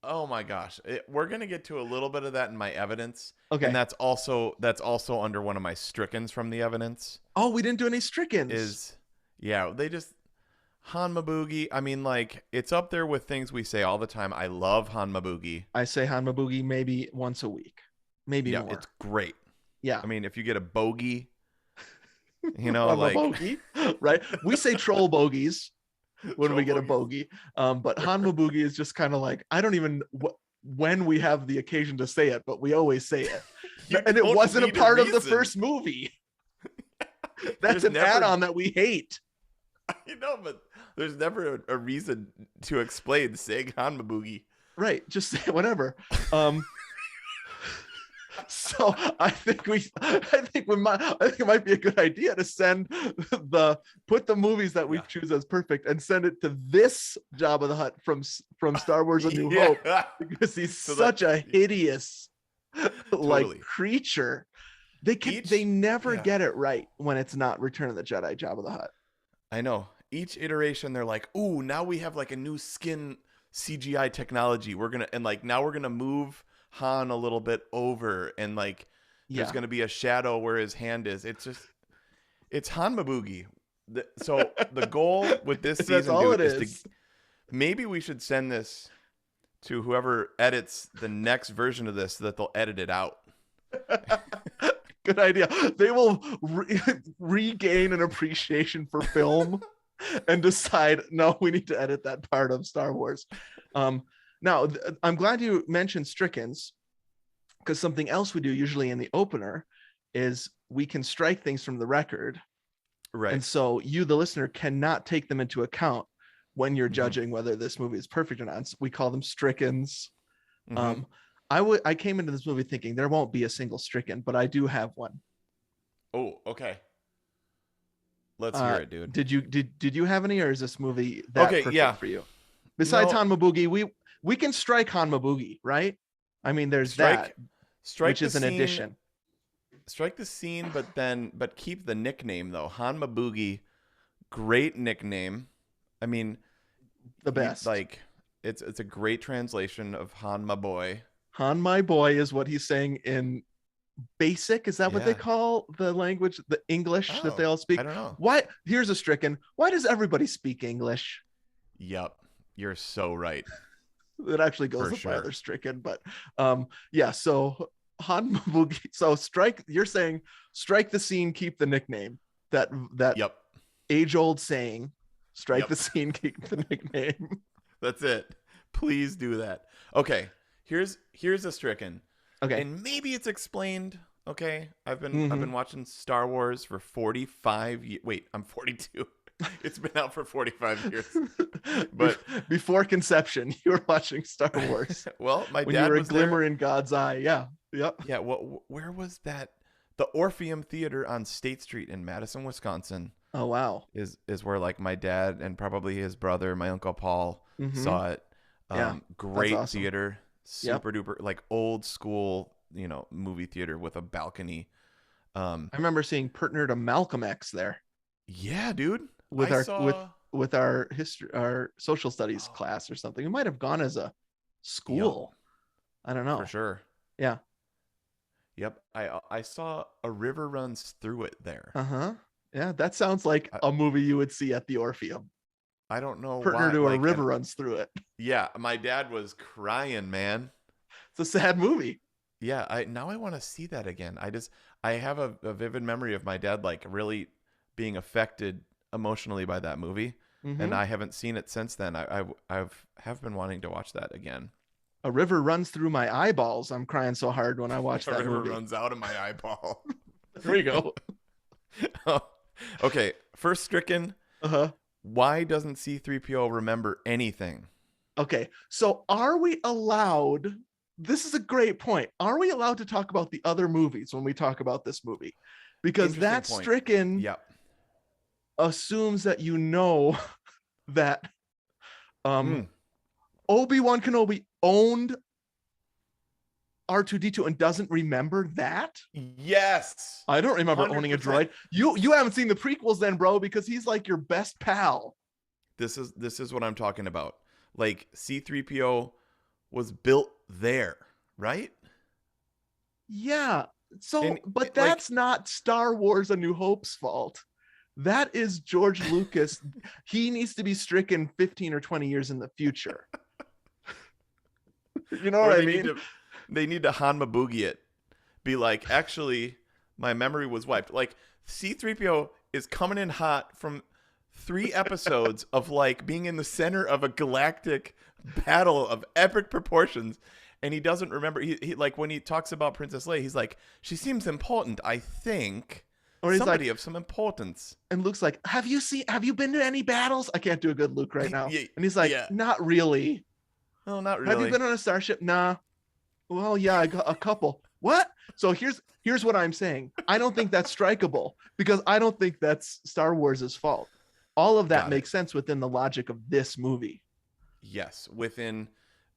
Oh my gosh, we're gonna get to a little bit of that in my evidence. Okay, and that's also under one of my strickens from the evidence. Oh, we didn't do any strickens. They just Han Maboogie. I mean, like it's up there with things we say all the time. I love Han Maboogie. I say Han Maboogie maybe once a week, maybe more. It's great. Yeah. I mean, if you get a bogey, like a bogey, right? We say troll bogeys when we get a bogey. But Han Maboogie is just kind of like, I don't even when we have the occasion to say it, but we always say it. And it wasn't a part of the first movie. That's an add-on that we hate. But there's never a reason to explain saying Han Maboogie. Right. Just say whatever. So I think it might be a good idea to put the movies that we choose as perfect and send it to this Jabba the Hutt from Star Wars: A New Hope, because he's such a hideous like creature. They never get it right when it's not Return of the Jedi Jabba the Hutt. I know. Each iteration they're like, "Ooh, now we have like a new skin CGI technology. Now we're gonna move Han a little bit over, and like there's going to be a shadow where his hand is." It's Han Maboogie. So the goal with this season is to maybe we should send this to whoever edits the next version of this so that they'll edit it out. Good idea. They will regain an appreciation for film and decide, no, we need to edit that part of Star Wars. Now, I'm glad you mentioned strickens, because something else we do usually in the opener is we can strike things from the record. Right. And so you, the listener, cannot take them into account when you're judging whether this movie is perfect or not. So we call them strickens. I came into this movie thinking there won't be a single stricken, but I do have one. Oh, okay. Let's hear it, dude. Did you have any, or is this movie perfect for you? Besides Han Maboogie, we can strike Han Maboogie, right? I mean, there's that, which is an addition. Strike the scene, but keep the nickname though. Han Maboogie, great nickname. I mean, the best. It's a great translation of Han my boy. Han my boy is what he's saying in Basic. Is that what they call the language, the English that they all speak? I don't know. Why? Here's a stricken. Why does everybody speak English? Yep. You're so right. It actually goes with my other stricken, but so Han Maboogie. So you're saying strike the scene, keep the nickname. That age-old saying, strike the scene, keep the nickname. That's it. Please do that. Okay. Here's a stricken. Okay. And maybe it's explained. Okay. I've been watching Star Wars for 45 years. Wait, I'm 42. It's been out for 45 years. But before conception, you were watching Star Wars. Well, my when dad you were was a glimmer there. in God's eye. Yeah. Yep. Yeah. Well, where was that? The Orpheum Theater on State Street in Madison, Wisconsin. Oh wow. Is where like my dad and probably his brother, my Uncle Paul, saw it. Great awesome theater. Yep. super duper like old school, movie theater with a balcony. I remember seeing Partner to Malcolm X there Yeah, dude. with I our saw. with our history, our social studies Oh, class or something. We might have gone as a yep, school. I don't for know. sure. Yeah. Yep. I saw A River Runs Through It there. Uh-huh. Yeah, that sounds like I, a movie you would see at the Orpheum. I don't know Partner why. to a Like, and river runs through it. yeah, my dad was crying, man. It's a sad movie. Yeah, I want to see that again. I have a vivid memory of my dad like really being affected emotionally by that movie, and Mm-hmm. I haven't seen it since then. Have been wanting to watch that again. A river runs through my eyeballs. I'm crying so hard when I watch A that river movie. runs out of my eyeball. There we go. Okay, first stricken. Uh-huh. Why doesn't C3PO remember anything? Okay. So are we allowed? This is a great point. Are we allowed to talk about the other movies when we talk about this movie? Because Interesting that point. stricken Yep. assumes that you know that Mm. Obi-Wan Kenobi owned R2D2 and doesn't remember that. Yes. I don't remember owning a 100%. droid. You haven't seen the prequels then, bro, because he's like your best pal. This is what I'm talking about. Like C3PO was built there, right? Yeah. So, And but like that's not Star Wars A New Hope's fault. That is George Lucas. He needs to be stricken 15 or 20 years in the future. You know or what I they mean? they need to Hanma Boogie it. Be like, actually, my memory was wiped. Like C3PO is coming in hot from 3 episodes of like being in the center of a galactic battle of epic proportions, and he doesn't remember. He like when he talks about Princess Leia, he's like, she seems important. I think Or he's somebody like, of some importance. and Luke's like, have you been to any battles? I can't do a good Luke right now. Yeah, And he's like, yeah. not really. No, not Have you really. been on a starship? Nah. Well, yeah, I got a couple. What? So here's what I'm saying. I don't think that's strikeable because I don't think that's Star Wars' fault. All of that Got it. makes sense within the logic of this movie. Yes, within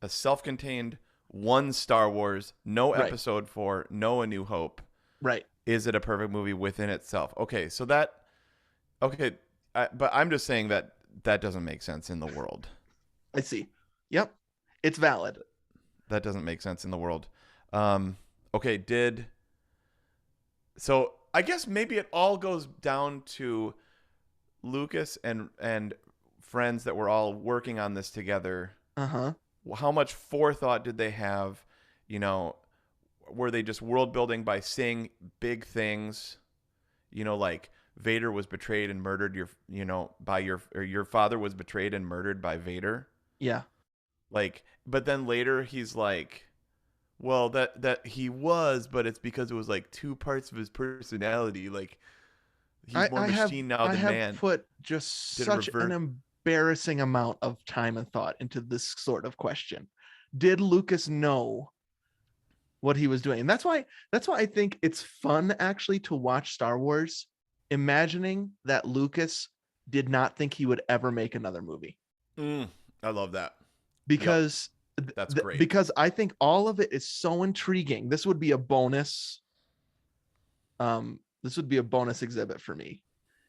a self-contained one Star Wars, no Right. episode 4, no A New Hope. Right. Is it a perfect movie within itself? Okay, so but I'm just saying that doesn't make sense in the world. I see. Yep. It's valid. That doesn't make sense in the world. Okay, so I guess maybe it all goes down to Lucas and friends that were all working on this together. Uh-huh. How much forethought did they have? Were they just world building by saying big things? Like Vader was betrayed and murdered your father was betrayed and murdered by Vader. Yeah. Like, but then later he's like, well, that he was, but it's because it was like 2 parts of his personality. Like, he's more machine now than man. I man. have put just Did it such revert? an embarrassing amount of time and thought into this sort of question. Did Lucas know what he was doing? And that's why I think it's fun actually to watch Star Wars, imagining that Lucas did not think he would ever make another movie. I love that. Because That's great. because I think all of it is so intriguing. This would be a bonus. This would be a bonus exhibit for me,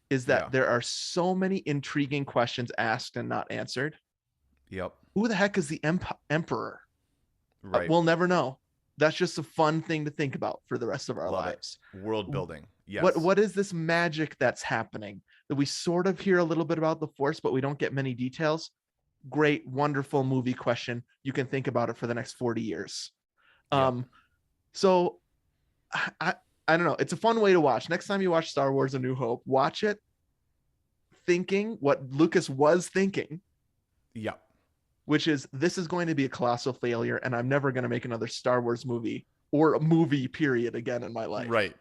is that Yeah. there are so many intriguing questions asked and not answered. Yep. Who the heck is the emperor? Right. We'll never know. That's just a fun thing to think about for the rest of our Love it. lives. World building. Yes. What is this magic that's happening that we sort of hear a little bit about the Force, but we don't get many details? Great, wonderful movie question. You can think about it for the next 40 years. Yep. So I don't know. It's a fun way to watch. Next time you watch Star Wars A New Hope, watch it thinking what Lucas was thinking, Yep. which is, this is going to be a colossal failure and I'm never going to make another Star Wars movie or a movie period again in my life. Right.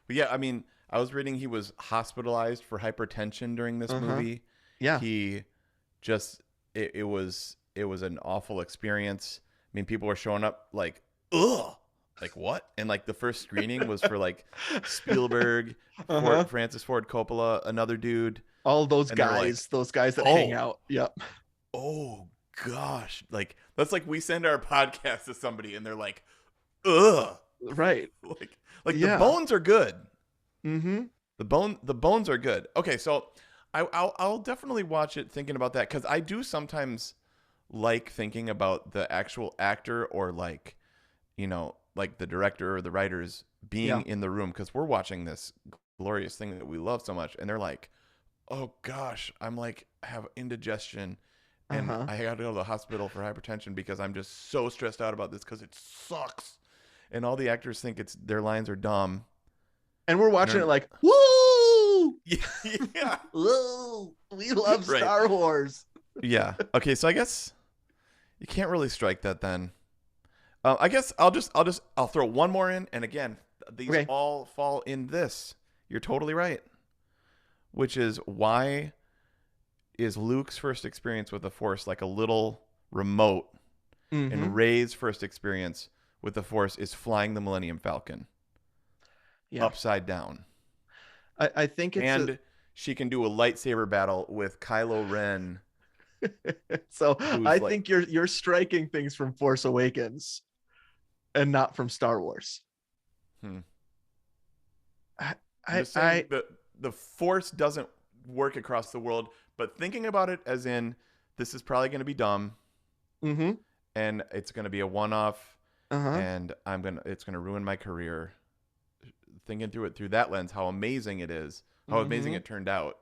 But yeah, I mean, I was reading he was hospitalized for hypertension during this movie. Yeah. He just it was an awful experience. I mean, people were showing up like, ugh, like what? And like the first screening was for like Spielberg, Francis Ford Coppola, another dude. All those And they're like, guys, that hang out. Yep. Oh gosh, like That's like we send our podcast to somebody and they're like, ugh. Right. Like the Yeah. bones are good. Mm-hmm. The bones are good. Okay, so I'll definitely watch it thinking about that because I do sometimes like thinking about the actual actor or like, like the director or the writers being Yeah. in the room because we're watching this glorious thing that we love so much and they're like, oh gosh, I'm like have indigestion and Uh-huh. I got to go to the hospital for hypertension because I'm just so stressed out about this because it sucks. And all the actors think it's their lines are dumb. And we're And watching it they're, like, woo! yeah, Woo! We love right. Star Wars. Yeah. Okay, so I guess you can't really strike that then. I guess I'll throw one more in, and again, these Okay. all fall in this. You're totally right. Which is why is Luke's first experience with the Force like a little remote, Mm-hmm. and Rey's first experience with the Force is flying the Millennium Falcon Yeah. upside down, I think it's a and she can do a lightsaber battle with Kylo Ren, so who's I like, think you're striking things from Force Awakens and not from Star Wars. hmm. I I'm I, just saying I that the Force doesn't work across the world, but thinking about it as in this is probably going to be dumb mm-hmm. and it's going to be a one-off Uh-huh. and it's going to ruin my career. Thinking through it through that lens, how amazing it is, how amazing Mm-hmm. it turned out,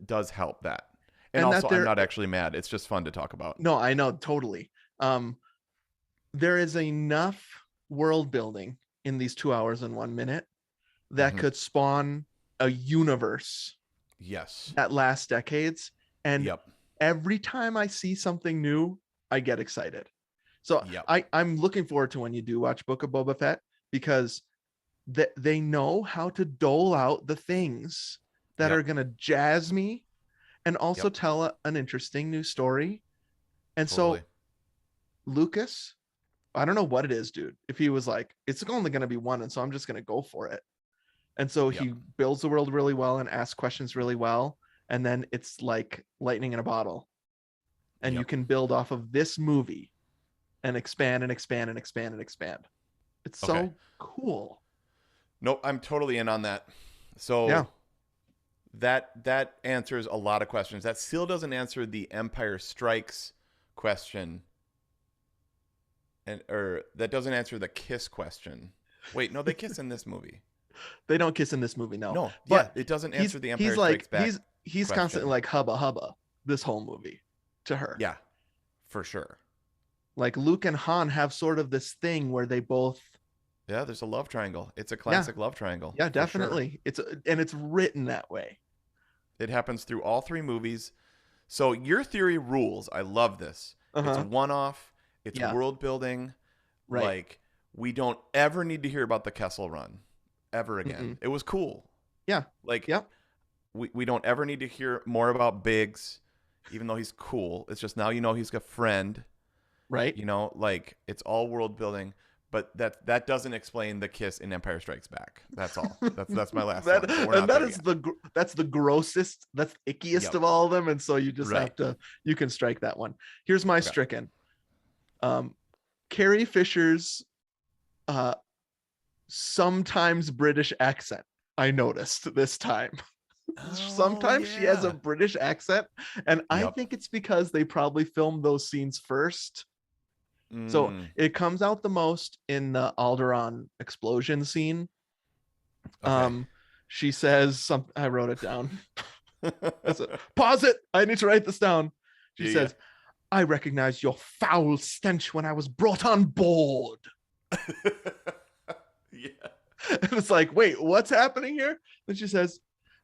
does help that. And And also, that I'm there not actually mad. It's just fun to talk about. no, I know totally. Um, there is enough world building in these 2 hours and 1 minute that Hmm. could spawn a universe Yes. that lasts decades. And Yep. every time I see something new, I get excited. So Yep. I'm looking forward to when you do watch Book of Boba Fett because they know how to dole out the things that are Yep. going to jazz me and also Yep. tell an interesting new story. And Totally. so Lucas, I don't know what it is, dude. If he was like, it's only going to be one, and so I'm just going to go for it. And so Yep. he builds the world really well and asks questions really well. And then it's like lightning in a bottle. And you Yep. can build off of this movie and expand and expand and expand and expand. It's Okay. so cool. Nope. I'm totally in on that. Yeah. So that answers a lot of questions. That still doesn't answer the Empire Strikes question, and or that doesn't answer the kiss question. Wait, no, they kiss in this movie. They don't kiss in this movie, no. No, yeah, But it doesn't he's answer the he's Empire like Strikes Back he's constantly question. like hubba hubba this whole movie to her. Yeah, for sure. Like Luke and Han have sort of this thing where they both Yeah, there's a love triangle. It's a yeah, classic love triangle. yeah, For sure. definitely. And it's written that way. It happens through all three movies. So your theory rules. I love this. It's Uh-huh. one off. It's Yeah. world building. Right. Like we don't ever need to hear about the Kessel Run ever again. Mm-mm. It was cool. Yeah. Like Yep. we don't ever need to hear more about Biggs, even though he's cool. It's just now he's a friend. Right. Like it's all world building. But that doesn't explain the kiss in Empire Strikes Back. That's all. That's my last one. But we're not And that there is yet. that's the grossest, that's the ickiest Yep. of all of them. And so you just Right. have to you can strike that one. Here's my Okay. stricken. Carrie Fisher's sometimes British accent. I noticed this time. Sometimes she has a British accent, and I Yep. think it's because they probably filmed those scenes first. So Mm, it comes out the most in the Alderaan explosion scene. okay. She says something. I wrote it down. Pause it. I need to write this down. She Yeah, says, I recognized your foul stench when I was brought on board. yeah. And it's like, wait, what's happening here? Then she says,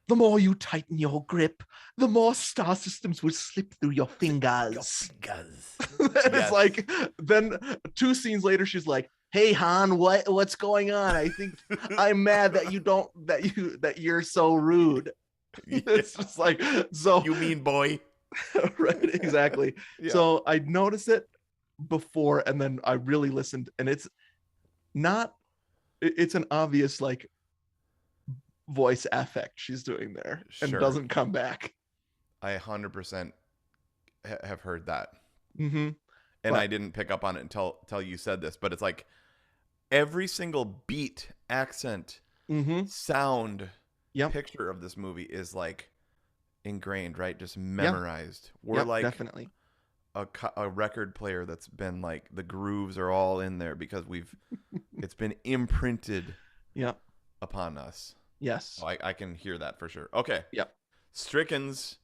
the more you tighten your grip, the more star systems will slip through your fingers. And Yes. it's like, then 2 scenes later, she's like, hey Han, what's going on? I think I'm mad that you're so rude. It's just like, so You mean boy? right, exactly. Yeah. So I noticed it before, and then I really listened, and it's an obvious like voice affect she's doing there and Sure. doesn't come back. I 100% have heard that. Mm-hmm. and I But didn't pick up on it until you said this, but it's like every single beat, accent, mm-hmm. sound, Yep. picture of this movie is like ingrained, right? Just Yeah. memorized. We're Yep. like Definitely. a record player that's been like the grooves are all in there because it's been imprinted Yep. upon us. Yes. Oh, I can hear that for sure. Okay. Yep. Strickens.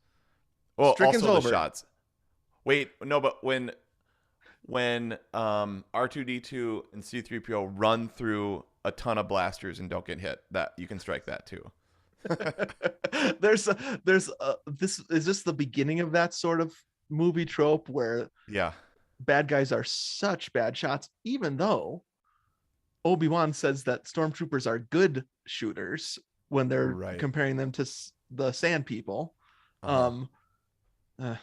Well, Stricken's also the over. shots. Wait, no, but when R2D2 and C3PO run through a ton of blasters and don't get hit, that you can strike that too. This is just the beginning of that sort of movie trope where Yeah. bad guys are such bad shots, even though Obi-Wan says that stormtroopers are good shooters when they're Right. comparing them to the sand people. Uh-huh. Um, uh,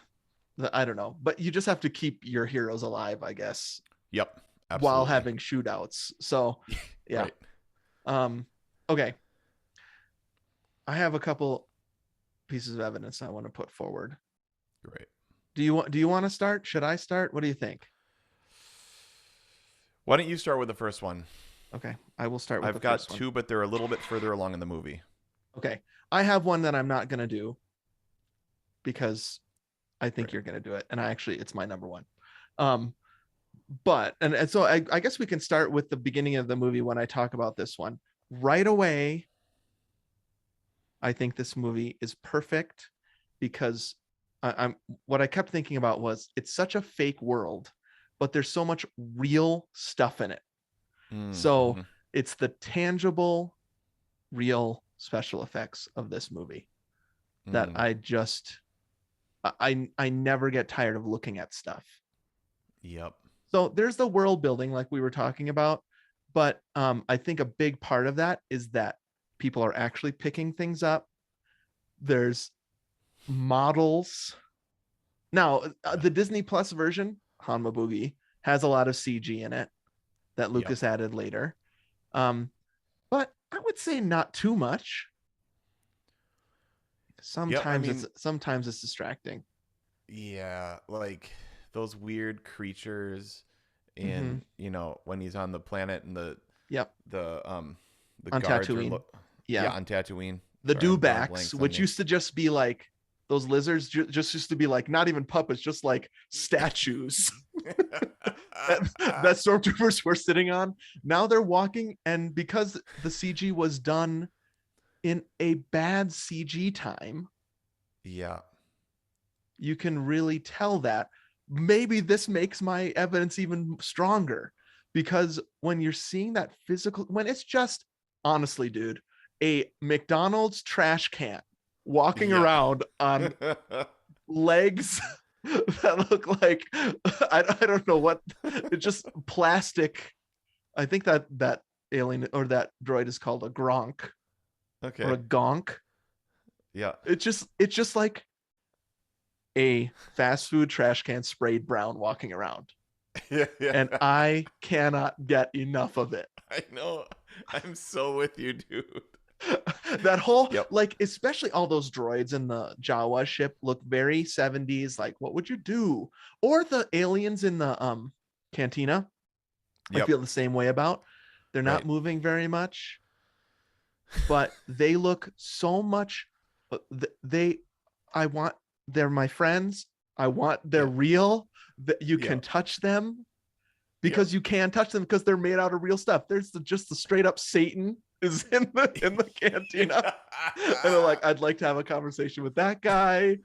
I don't know, but you just have to keep your heroes alive, I guess, Yep. while Absolutely. having shootouts. So, yeah. Right. Okay. I have a couple pieces of evidence I want to put forward. Great. Do you want to start? Should I start? What do you think? Why don't you start with the first one? Okay, I will start with I've the got first one. two, but they're a little bit further along in the movie. Okay, I have one that I'm not gonna do because I think Right. you're gonna do it, and it's my number one. But and so I guess we can start with the beginning of the movie when I talk about this one. Right away, I think this movie is perfect because I'm what I kept thinking about was it's such a fake world, but there's so much real stuff in it. So Mm-hmm. it's the tangible, real special effects of this movie that I never get tired of looking at stuff. Yep. So there's the world building like we were talking about, but I think a big part of that is that people are actually picking things up. There's models. Now, the Disney Plus version, Hanma Boogie, has a lot of CG in it that Lucas added later. But I would say not too much. Sometimes it's distracting. Yeah, like those weird creatures in, when he's on the planet and the Yep. the On guards Tatooine. are Yeah. on Tatooine. The Sorry, I'm drawing dewbacks, blanks on which names. used to just be like those lizards, just used to be like not even puppets, just like statues that stormtroopers were sitting on. Now they're walking, and because the CG was done in a bad CG time, Yeah. you can really tell that. Maybe this makes my evidence even stronger because when you're seeing that physical, when it's just honestly, dude, a McDonald's trash can walking around on legs that look like I don't know what, it's just plastic. I think that alien or that droid is called a Gronk or a Okay. Gonk. Yeah. It's just like a fast food trash can sprayed brown walking around. Yeah. And I cannot get enough of it. I know. I'm so with you, dude. That whole Yep. like, especially all those droids in the Jawa ship look very 70s, like what would you do? Or the aliens in the cantina. I feel the same way about. They're not moving very much, but they look so much they're my friends. I want they're real, that you can touch them because you can touch them because they're made out of real stuff. There's just the straight up Satan is in the cantina. And they're like, I'd like to have a conversation with that guy.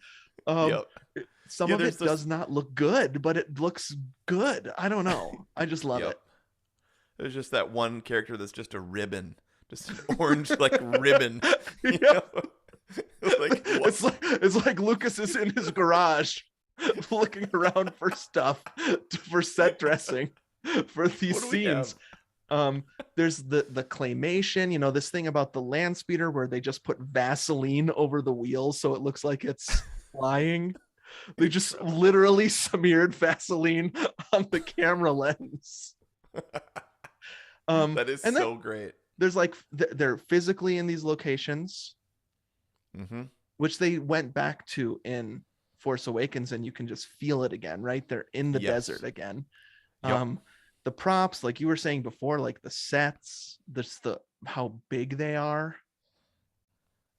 Some of it does not look good, but it looks good. I don't know. I just love it. There's just that one character that's just a ribbon, just an orange like ribbon. It's like Lucas is in his garage looking around for stuff for set dressing for these scenes. There's the claymation, this thing about the land speeder where they just put Vaseline over the wheels so it looks like it's flying. They just literally smeared Vaseline on the camera lens. That is so great. There's like they're physically in these locations, which they went back to in Force Awakens, and you can just feel it again, right? They're in the Yes. desert again. Yep. The props, like you were saying before, like the sets, how big they are.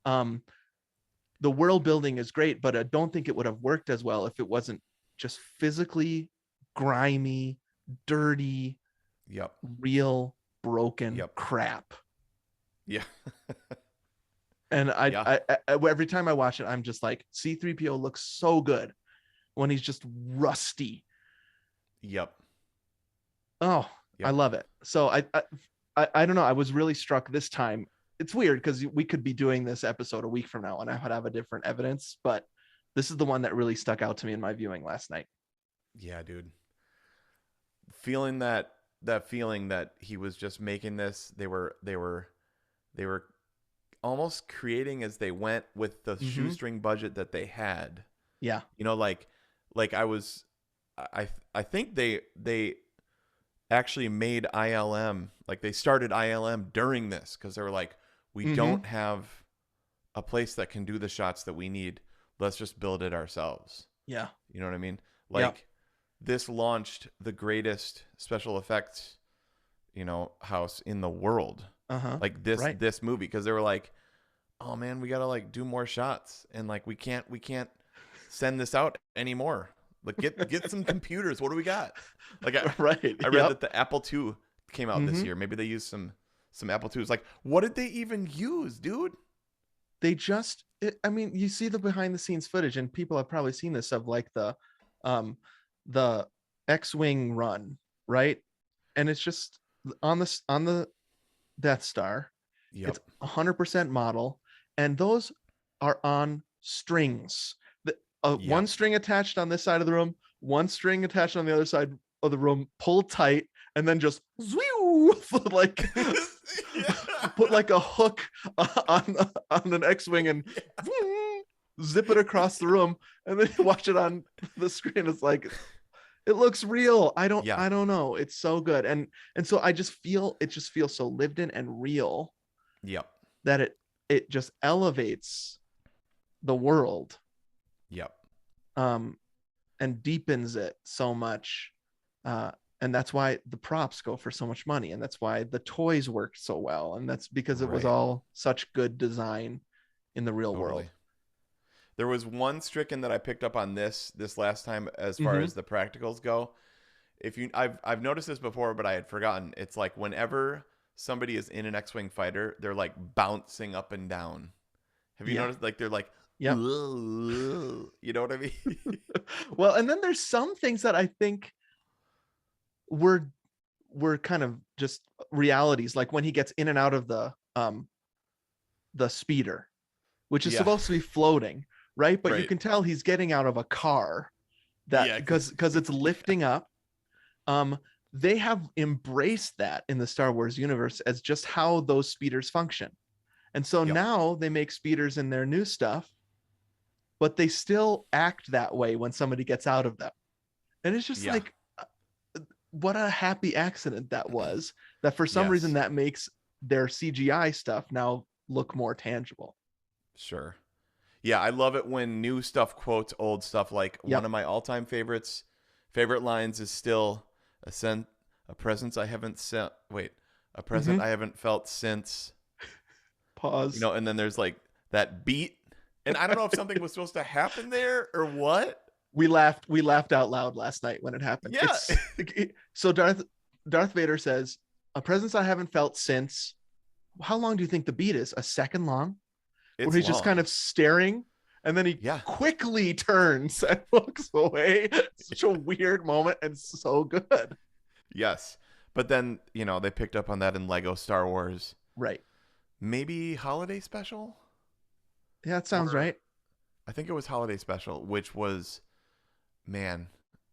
The world building is great, but I don't think it would have worked as well if it wasn't just physically grimy, dirty, Yep. real broken Yep. crap. Yeah. And Yeah. every time I watch it, I'm just like, C-3PO looks so good when he's just rusty. Yep. Oh, I Yep. love it. So I don't know. I was really struck this time. It's weird because we could be doing this episode a week from now and I would have a different evidence, but this is the one that really stuck out to me in my viewing last night. Yeah, dude. Feeling that feeling that he was just making this, they were almost creating as they went with the shoestring budget that they had. Yeah. You know, like I think they actually made ILM, like they started ILM during this because they were like, we don't have a place that can do the shots that we need. Let's just build it ourselves. Yeah. You know what I mean? Like this launched the greatest special effects, house in the world. Like this movie, because they were like, oh man, we gotta like do more shots, and like we can't send this out anymore. Like get some computers. What do we got? Like I read that the Apple II came out this year. Maybe they used some Apple IIs. Like, what did they even use, dude? They just, I mean, you see the behind the scenes footage, and people have probably seen this of like the X-wing run, right? And it's just on the Death Star. Yep. It's 100% model, and those are on strings. One string attached on this side of the room, one string attached on the other side of the room, pulled tight, and then just like put like a hook on an X-wing and zip it across the room, and then you watch it on the screen. It's like, it looks real. I don't know. It's so good. And so it just feels so lived in and real. Yep. That it just elevates the world. Yep. And deepens it so much. And that's why the props go for so much money. And that's why the toys worked so well. And that's because it was all such good design in the real world. There was one stricken that I picked up on this last time as far as the practicals go. I've noticed this before, but I had forgotten. It's like whenever somebody is in an X-wing fighter, they're like bouncing up and down. Have you noticed? Like they're like, yeah, you know what I mean? Well, and then there's some things that I think were kind of just realities, like when he gets in and out of the speeder, which is supposed to be floating, right? But you can tell he's getting out of a car because it's lifting up. They have embraced that in the Star Wars universe as just how those speeders function. And so now they make speeders in their new stuff, but they still act that way when somebody gets out of them. And it's just like, what a happy accident that was, that for some reason that makes their CGI stuff now look more tangible. Sure. Yeah, I love it when new stuff quotes old stuff. Like one of my all-time favorite lines is still a presence I haven't a present I haven't felt since. Pause. And then there's like that beat, and I don't know if something was supposed to happen there or what. We laughed out loud last night when it happened. Yeah. So Darth Vader says, a presence I haven't felt since. How long do you think the beat is? A second long? Where he's just kind of staring, and then he quickly turns and looks away. Such a weird moment and so good. Yes. But then, they picked up on that in Lego Star Wars. Right. Maybe Holiday Special? Yeah, that sounds right. I think it was Holiday Special, which was, man,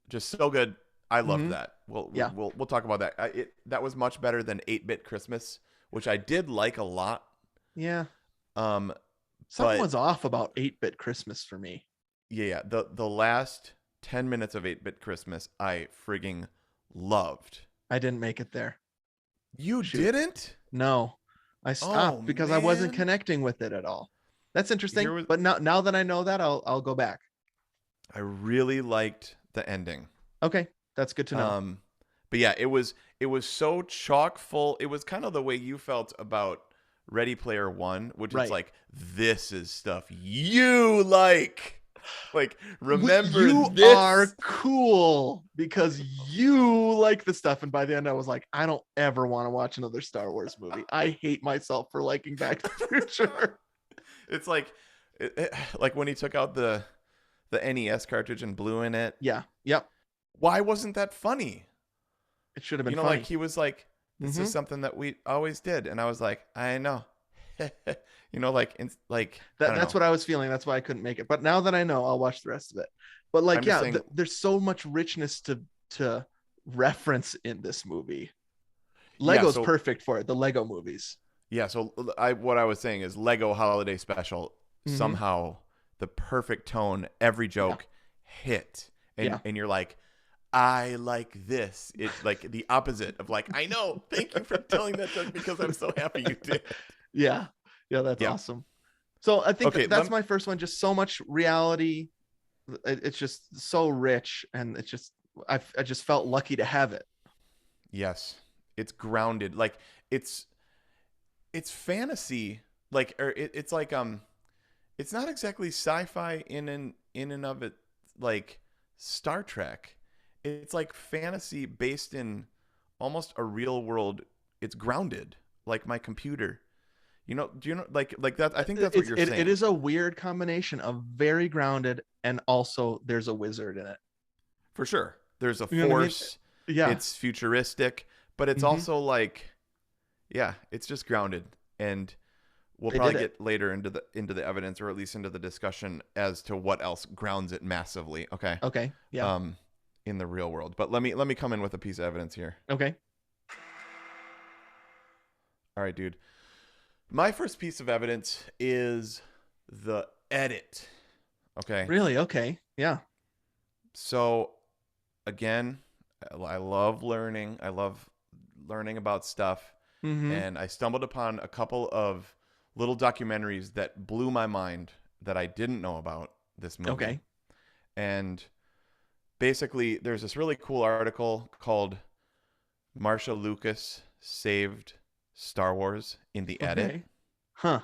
just so good. I loved that. We'll talk about that. That was much better than 8-Bit Christmas, which I did like a lot. Yeah. Something was off about 8-Bit Christmas for me. Yeah. The last 10 minutes of 8-Bit Christmas, I frigging loved. I didn't make it there. You didn't? No. I stopped because I wasn't connecting with it at all. That's interesting. But now that I know that, I'll go back. I really liked the ending. Okay, that's good to know. Um, but yeah, it was so chock full. It was kind of the way you felt about Ready Player One, which it's Right. like this is stuff you like. Like remember You are this. cool because you like the stuff. And by the end, I was like, I don't ever want to watch another Star Wars movie. I hate myself for liking Back to the Future. It's like like when he took out the NES cartridge and blew in it. Yeah. Yep. Why wasn't that funny? It should have You been know, like funny. he was like, this Hmm. is something that we always did, and I was like, I know. You know, like I don't That's know. what I was feeling. That's why I couldn't make it. But now that I know, I'll watch the rest of it. But I'm like, just yeah, saying, there's so much richness to reference in this movie. yeah. Lego's So perfect for it. The Lego movies. yeah, so what I was saying is Lego Holiday Special Hmm. somehow the perfect tone, every Yeah. joke hit, and Yeah. you're like, I like this. It like the opposite of like, I know. Thank you for telling that joke because I'm so happy you did. Yeah. Yeah. That's Yeah. awesome. So I think Okay. that's my first one. Just so much reality. It's just so rich, and it's just I just felt lucky to have it. Yes, it's grounded. Like it's it's fantasy. Like or it's like it's not exactly sci-fi in and of it like Star Trek. It's like fantasy based in almost a real world. It's grounded like my computer. You know, do you know like that? I think that's what you're It saying. is a weird combination of very grounded and also there's a wizard in it. For sure. There's a You know what I mean? force. Yeah. It's futuristic, but it's Hmm. also like yeah, it's just grounded and we'll They probably did it. get later into the evidence or at least into the discussion as to what else grounds it massively, okay? Okay. Yeah. Um in the real world. But let me come in with a piece of evidence here. Okay. All right, dude. My first piece of evidence is the edit. Okay? Really? Okay. Yeah. So again, I love learning. I love learning about stuff. Hmm. And I stumbled upon a couple of little documentaries that blew my mind that I didn't know about this movie. Okay. And basically, there's this really cool article called Marsha Lucas Saved Star Wars in the Edit. Okay. Huh.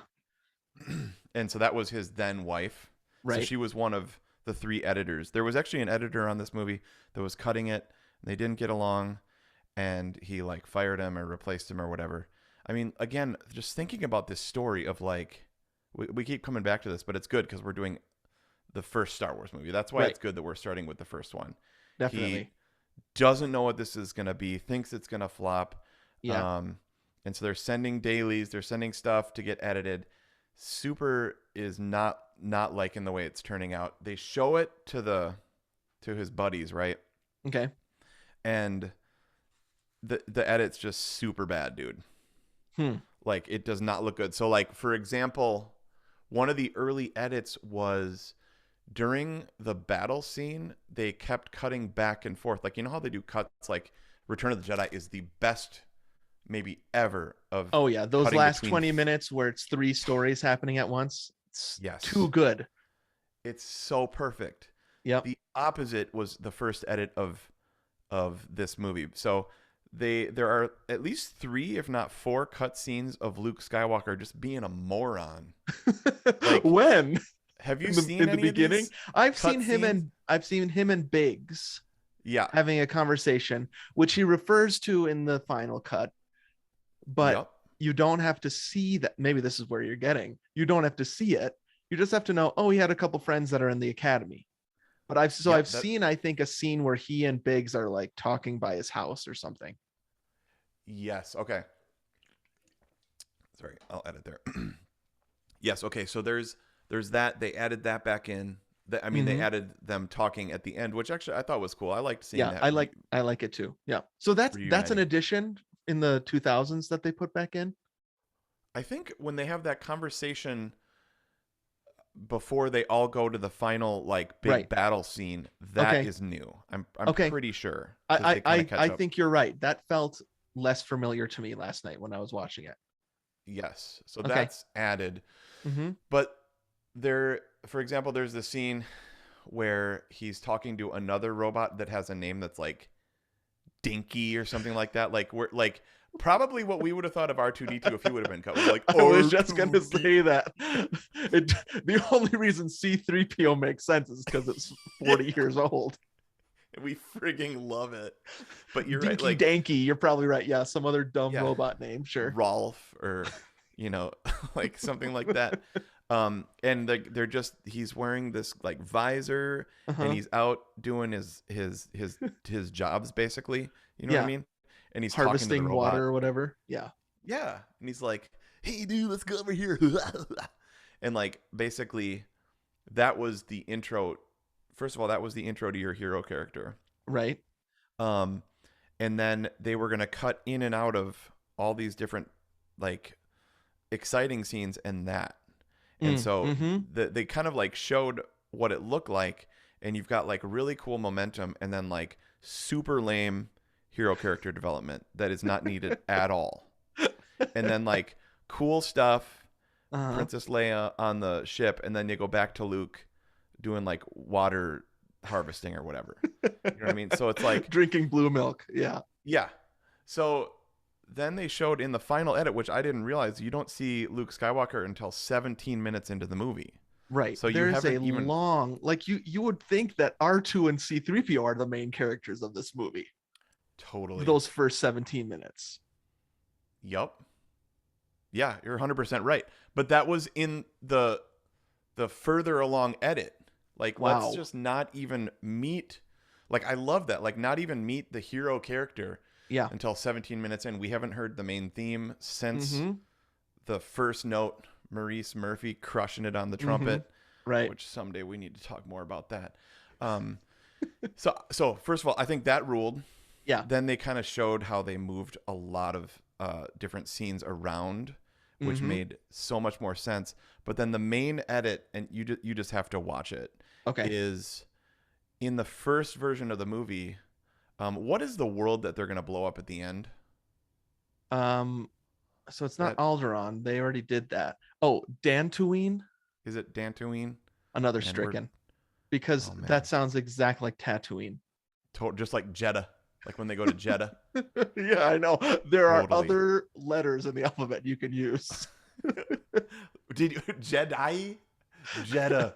And so that was his then wife. So Right. she was one of the three editors. There was actually an editor on this movie that was cutting it. And they didn't get along, and he like fired him or replaced him or whatever. I mean, again, just thinking about this story of like, we keep coming back to this, but it's good because we're doing the first Star Wars movie. That's why Right. it's good that we're starting with the first one. He Definitely. doesn't know what this is going to be, thinks it's going to flop. Yeah. Um, and so they're sending dailies, they're sending stuff to get edited. Super is not liking the way it's turning out. They show it to his buddies, right? Okay. And the edit's just super bad, dude. Hmm. Like it does not look good. So like for example, one of the early edits was during the battle scene, they kept cutting back and forth. Like you know how they do cuts like Return of the Jedi is the best maybe ever of Oh yeah. Those cutting last between 20 minutes where it's three stories happening at once. It's yes. too good. It's so perfect. Yep. The opposite was the first edit of this movie. So there are at least 3 if not 4 cut scenes of Luke Skywalker just being a moron. Like When? have you In seen the any beginning? of these I've cut seen him scenes? and I've seen him and Biggs Yeah. having a conversation, which he refers to in the final cut, but Yep. you don't have to see that. Maybe this is where you're getting. You don't have to see it. You just have to know, oh, he had a couple friends that are in the academy. But I've Yep. That seen, I think, a scene where he and Biggs are like talking by his house or something. yes. Okay. Sorry, I'll edit there. Yes. Okay. So there's that. They added that back in. I mean, they Hmm. added them talking at the end, which actually I thought was cool. I liked seeing Yeah, that I like it too. Yeah. So that's an reuniting. addition in the 2000s that they put back in. I think when they have that conversation before they all go to the final like big Right. battle scene, that Okay. is new. I'm Okay. pretty sure because I they I kind of I, catch I up. think you're right. That felt less familiar to me last night when I was watching it. Yes, so Okay. that's added. Mm-hmm. But there, for example, there's the scene where he's talking to another robot that has a name that's like Dinky or something like that. Like we're like probably what we would have thought of R2D2 if he would have been cut. We're like, I was just gonna R2D2. say that. The only reason C-3PO makes sense is because it's 40 years old. We frigging love it. But you're Dinky right, like Danky, you're probably right. Yeah, some other dumb Yeah. robot name, sure. Rolf or like something like that. And they're just he's wearing this like visor Uh-huh. and he's out doing his jobs basically. You know what I Yeah. mean? And he's talking to the Harvesting robot. water or whatever. Yeah. Yeah. And he's like, hey dude, let's go over here. And like basically that was the intro. First of all, that was the intro to your hero character. Right. And then they were gonna cut in and out of all these different like exciting scenes and that. And so they kind of like showed what it looked like, and you've got like really cool momentum and then like super lame hero character development that is not needed at all. And then like cool stuff, Princess Leia on the ship, and then you go back to Luke doing like water harvesting or whatever. You know what I mean? So it's like drinking blue milk. Yeah. Yeah. So then they showed in the final edit, which I didn't realize, you don't see Luke Skywalker until 17 minutes into the movie. Right. So you there's haven't a even long, like you would think that R2 and C-3PO are the main characters of this movie. Totally. Those first 17 minutes. Yup. Yeah, you're 100% right. But that was in the further along edit. Like, Wow. let's just not even meet. Like, I love that. Like, not even meet the hero character Yeah. until 17 minutes in. We haven't heard the main theme since the first note, Maurice Murphy crushing it on the trumpet. Right. Which someday we need to talk more about that. So first of all, I think that ruled. Yeah. Then they kind of showed how they moved a lot of different scenes around, which made so much more sense. But then the main edit, and you just have to watch it, Okay. is in the first version of the movie. What is the world that they're going to blow up at the end? So it's not Alderaan. They already did that. Oh, Dantooine? Is it Dantooine? Another And Stricken. Because Oh, man. that sounds exactly like Tatooine. Just like Jeddah, like when they go to Jeddah. Yeah, I know. There are Totally. other letters in the alphabet you can use. Did you Jedi? Jeddah.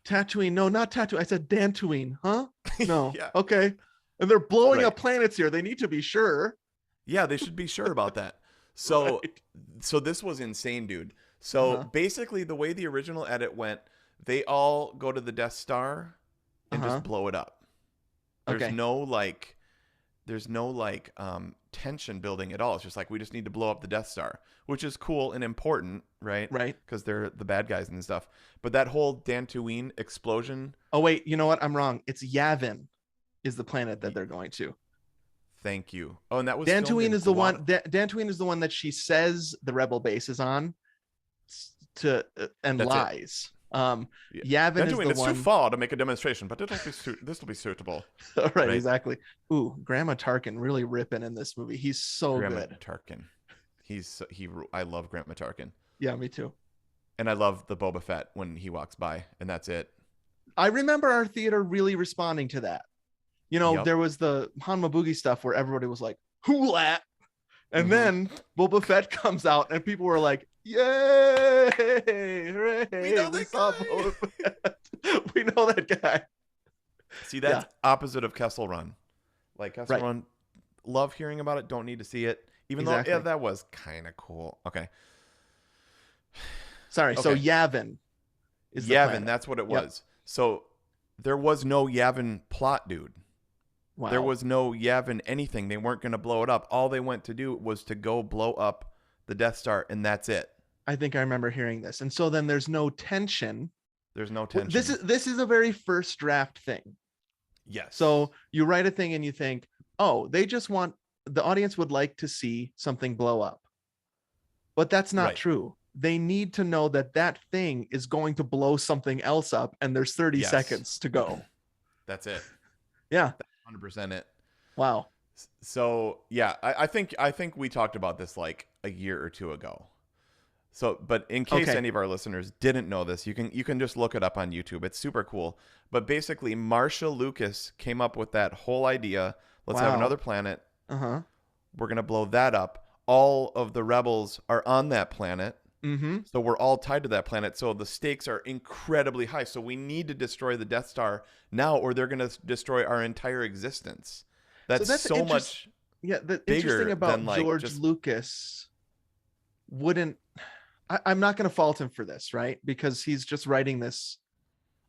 Tatooine. No, not Tatooine. I said Dantooine. Huh? No. Yeah. Okay. And they're blowing Right. up planets here. They need to be sure. Yeah, they should be sure about that. So Right. so this was insane, dude. So basically the way the original edit went, they all go to the Death Star and just blow it up. There's Okay. no tension building at all. It's just like, we just need to blow up the Death Star, which is cool and important, right? Right. Because they're the bad guys and stuff. But that whole Dantooine explosion, Oh, wait. You know what? I'm wrong. It's Yavin is the planet that they're going to. thank you. Oh, and that was filmed Dantooine in is the Guam. one. Dantooine is the one that she says the rebel base is on, and That's it. lies. Yavin Dantooine, is the it's one. too far to make a demonstration, but this will be suitable. Right, Right. exactly. Ooh, Grandma Tarkin really ripping in this movie. He's so Grant good. Tarkin. I love Grant Tarkin. Yeah, me too. And I love the Boba Fett when he walks by, and that's it. I remember our theater really responding to that. You know, Yep. there was the Hanma Boogie stuff where everybody was like, "Hoolat," and Mhm. then Boba Fett comes out, and people were like, "Yay! Hooray! We know that saw guy." Boba Fett. We know that guy." See, that's opposite of Kessel Run. Like Kessel Right. Run, love hearing about it, don't need to see it. Even though Exactly. that was kind of cool. Okay. Sorry. So Okay. Yavin is the Yavin, planet. that's what it Yep. was. So there was no Yavin plot, dude. Wow. There was no Yavin anything. They weren't going to blow it up. All they went to do was to go blow up the Death Star, and that's it. I think I remember hearing this, and so then there's no tension. There's no tension. This is a very first draft thing. Yes. So you write a thing and you think, oh, they just want the audience would like to see something blow up. But that's not Right. true. They need to know that that thing is going to blow something else up, and there's 30 Yes. seconds to go. That's it. Yeah. 100% it. Wow. So yeah, I think we talked about this like a year or two ago. So, but in case Okay. any of our listeners didn't know this, you can just look it up on YouTube. It's super cool. But basically, Marshall Lucas came up with that whole idea. Let's have Wow. another planet. Uh-huh. We're gonna blow that up. All of the rebels are on that planet, Mm-hmm. so we're all tied to that planet. So the stakes are incredibly high. So we need to destroy the Death Star now, or they're gonna destroy our entire existence. So That's that's so interesting. much Yeah, the interesting bigger than about like George just Lucas wouldn't I'm not going to fault him for this, right? Because he's just writing this.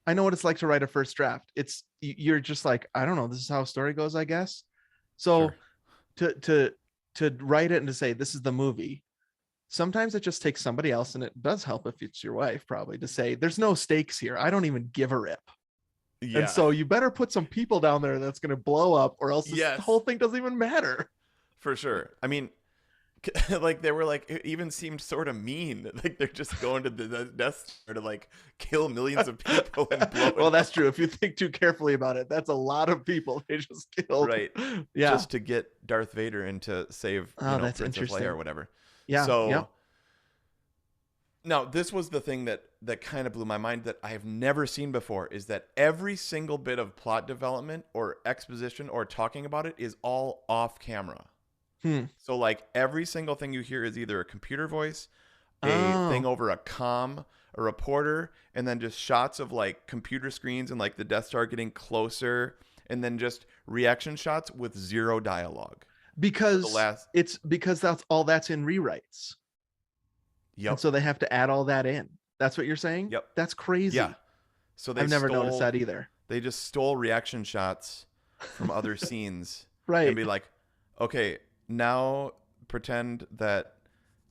I know what it's like to write a first draft. You're just like, I don't know, this is how a story goes, I guess. sure. So to write it and to say this is the movie, sometimes it just takes somebody else, and it does help if it's your wife probably, to say there's no stakes here. I don't even give a rip. And Yeah. so you better put some people down there that's going to blow up, or else this Yes, whole thing doesn't even matter. for sure. I mean, like they were like it even seemed sort of mean. Like they're just going to the Death Star to like kill millions of people and blow it Well, that's up. true. If you think too carefully about it, that's a lot of people they just killed. Right. Yeah. Just to get Darth Vader in to save, Oh, that's Princess Leia or interesting. whatever. Yeah. Yep. So now this was the thing that kind of blew my mind that I have never seen before is that every single bit of plot development or exposition or talking about it is all off camera. Hmm. So like every single thing you hear is either a computer voice, a thing Oh, over a comm, a reporter, and then just shots of like computer screens and like the Death Star getting closer, and then just reaction shots with zero dialogue for the because last. that's in rewrites. And Yep. so they have to add all that in. That's what you're saying? Yep. That's Yeah. crazy. So I've never noticed that either. they just stole reaction shots from other scenes and Right. be like, okay, now pretend that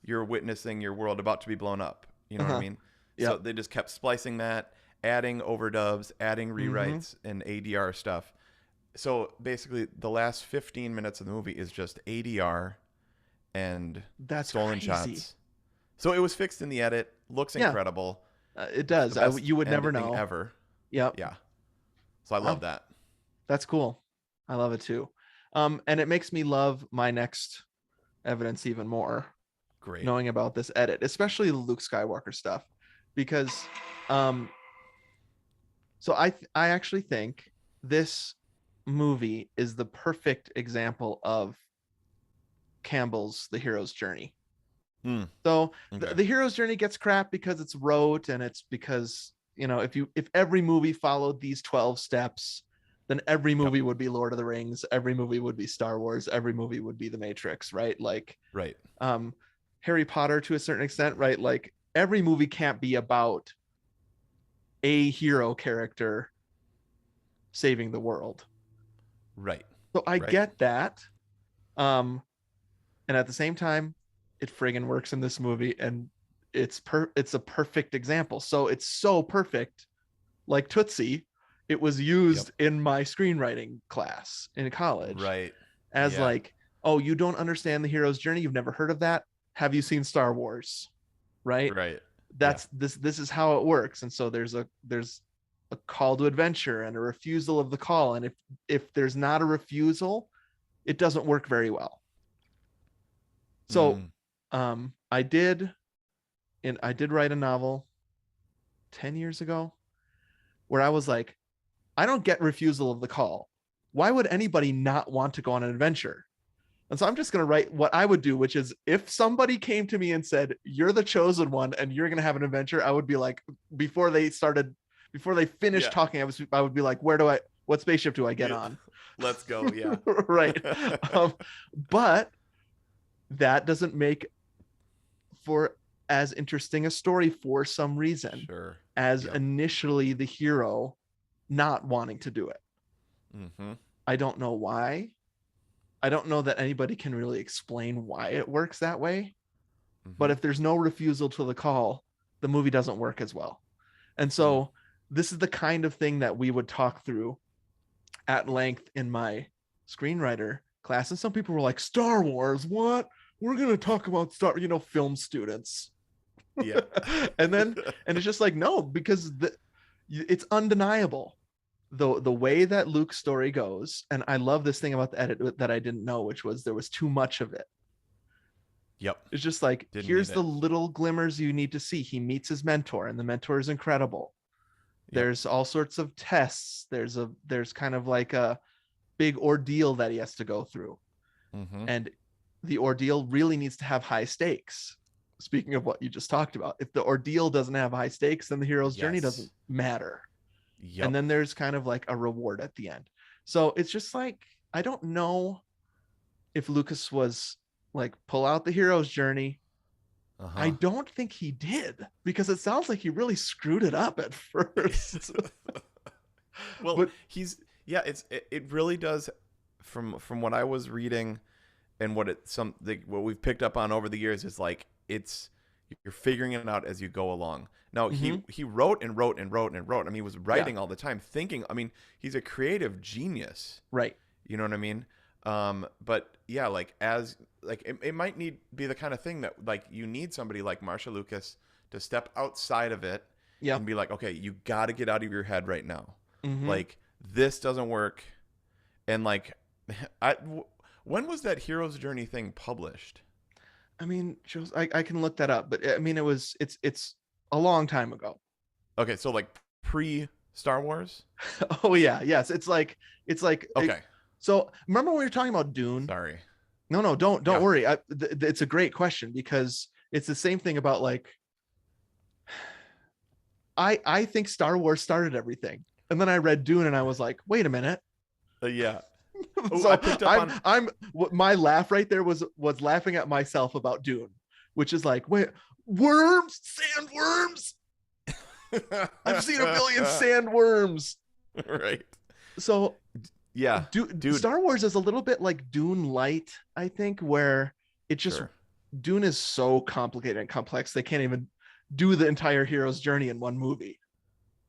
you're witnessing your world about to be blown up. You know what I Uh-huh. mean? So Yep. they just kept splicing that, adding overdubs, adding Mm-hmm. rewrites and ADR stuff. So basically, the last 15 minutes of the movie is just ADR and That's stolen crazy. shots. So it was fixed in the edit. Looks Yeah, incredible. it It's the does. best You would never ending know. ever. Yep. Yeah. So I love Wow. that. That's cool. I love it too. And it makes me love my next evidence even more, Great. knowing about this edit, especially the Luke Skywalker stuff, because um so I actually think this movie is the perfect example of Campbell's The Hero's Journey. Hmm. So Okay. the hero's journey gets crap because it's rote, and it's because, if every movie followed these 12 steps, then every Yep. movie would be Lord of the Rings, every movie would be Star Wars, every movie would be The Matrix, right? Like Right. um Harry Potter to a certain extent, right? Like every movie can't be about a hero character saving the world. Right. So I Right. get that. Um and at the same time, it friggin' works in this movie, and it's a perfect example. So it's so perfect, like Tootsie, it was Yep. used in my screenwriting class in college Right. as Yeah. like, oh, you don't understand the hero's journey, you've never heard of that, have you seen Star Wars? Right. Right. Yeah. That's this is how it works. And so there's a call to adventure and a refusal of the call, and if there's not a refusal, it doesn't work very well. So Mm. I did write a novel 10 years ago where I was like, I don't get refusal of the call. Why would anybody not want to go on an adventure? And so I'm just going to write what I would do, which is if somebody came to me and said, you're the chosen one and you're going to have an adventure, I would be like, before they finished Yeah. talking, I would be like, what spaceship do I get Yeah. on? Let's go. Yeah. Right. But that doesn't make for as interesting a story for some reason Sure. as Yep. initially the hero not wanting to do it. Mm-hmm. I don't know why. I don't know that anybody can really explain why it works that way. But Mm-hmm. if there's no refusal to the call, the movie doesn't work as well. And so this is the kind of thing that we would talk through at length in my screenwriter class. And some people were like, Star Wars, what? We're going to talk about film students. Yeah. and it's just like, no, because it's undeniable the way that Luke's story goes. And I love this thing about the edit that I didn't know, which was there was too much of it. Yep. It's just like, Didn't here's need the it. little glimmers you need to see. He meets his mentor, and the mentor is incredible. Yep. There's all sorts of tests. There's kind of like a big ordeal that he has to go through. Mm-hmm. And the ordeal really needs to have high stakes. Speaking of what you just talked about, if the ordeal doesn't have high stakes, then the hero's journey doesn't Yes. matter. Yep. And then there's kind of like a reward at the end. So it's just like, I don't know if Lucas was like, pull out the hero's journey. I Uh-huh. don't think he did, because it sounds like he really screwed it up at first. Well, But it really does, from what I was reading and what we've picked up on over the years is like, you're figuring it out as you go along. Now, he wrote and wrote and wrote and wrote. I mean, he was writing all the time, thinking. I mean, he's a creative genius. right. You know what I mean? But yeah, like it might be the kind of thing that like you need somebody like Marcia Lucas to step outside of it Yeah. and be like, okay, you got to get out of your head right now. Mhm. Like, this doesn't work. And like, when was that Hero's Journey thing published? I mean, I can look that up, but I mean, it's a long time ago. Okay, so like pre Star Wars. Oh yeah, yes. It's like Okay, so remember when we were talking about Dune? sorry. No, don't Yeah. worry. It's a great question, because it's the same thing about like, I think Star Wars started everything, and then I read Dune and I was like, wait a minute. Yeah. Oh, So I picked up my laugh right there was laughing at myself about Dune, which is like, wait, worms, sandworms. I've seen a billion sandworms. Right. So Yeah. Dude. Star Wars is a little bit like Dune Light, I think, where it just Sure. Dune is so complicated and complex they can't even do the entire hero's journey in one movie.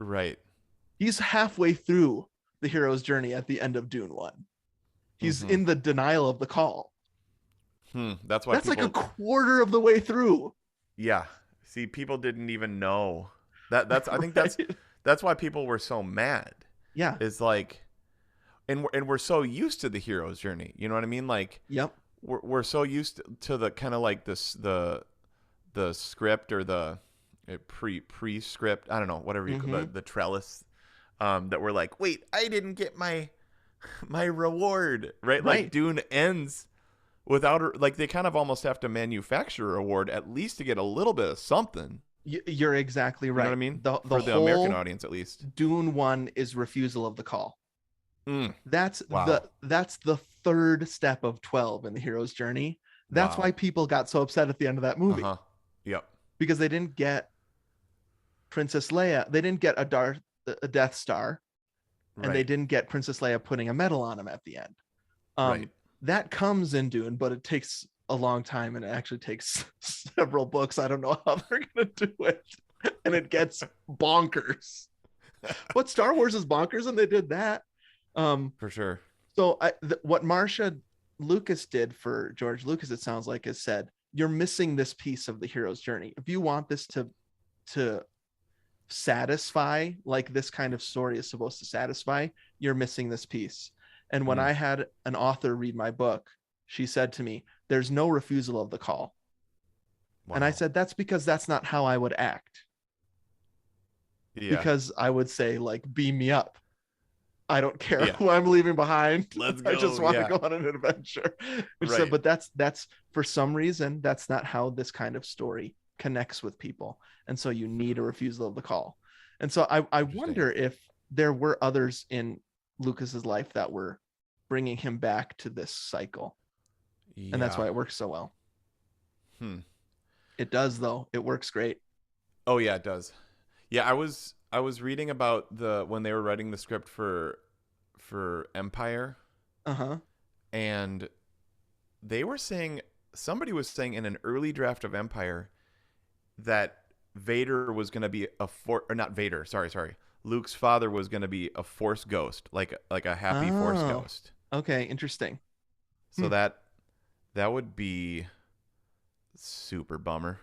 Right. He's halfway through the hero's journey at the end of Dune 1. He's in the denial of the call. That's why That's like a quarter of the way through. Yeah. See, people didn't even know that's I think Right? that's why people were so mad. Yeah. Is like, and we're so used to the hero's journey. You know what I mean? Like, Yep. we're so used to the kind of like this the script or the pre script. I don't know, whatever you call the trellis. That we're like, wait, I didn't get my reward, right? Like, Dune ends without, like, they kind of almost have to manufacture a reward at least to get a little bit of something. You're exactly right. You know what I mean? The For the whole American audience, at least. Dune 1 is refusal of the call. That's Wow. that's the third step of 12 in the hero's journey. That's Wow. why people got so upset at the end of that movie. Yep. Because they didn't get Princess Leia. They didn't get a Death Star, and they didn't get Princess Leia putting a medal on him at the end. Right. That comes in Dune, but it takes a long time, and it actually takes several books. I don't know how they're gonna do it, and it gets bonkers. But Star Wars is bonkers, and they did that. For sure. So what Marcia Lucas did for George Lucas, it sounds like, is said, you're missing this piece of the hero's journey. If you want this to satisfy, like this kind of story is supposed to satisfy, you're missing this piece. And when I had an author read my book, she said to me, there's no refusal of the call. Wow. And I said, that's because that's not how I would act. Yeah. Because I would say, like, beam me up. I don't care Yeah. who I'm leaving behind. Let's go. I just want to go on an adventure. So, but that's for some reason, that's not how this kind of story connects with people. And so you need a refusal of the call. And so I wonder if there were others in Lucas's life that were bringing him back to this cycle. Yeah. And that's why it works so well. It does, though. It works great. Oh yeah, it does. Yeah, I was reading about when they were writing the script for Empire. And they were saying, somebody was saying in an early draft of Empire that Vader was going to be Luke's father was going to be a Force ghost, like a happy Force ghost. Okay, interesting. So that would be super bummer.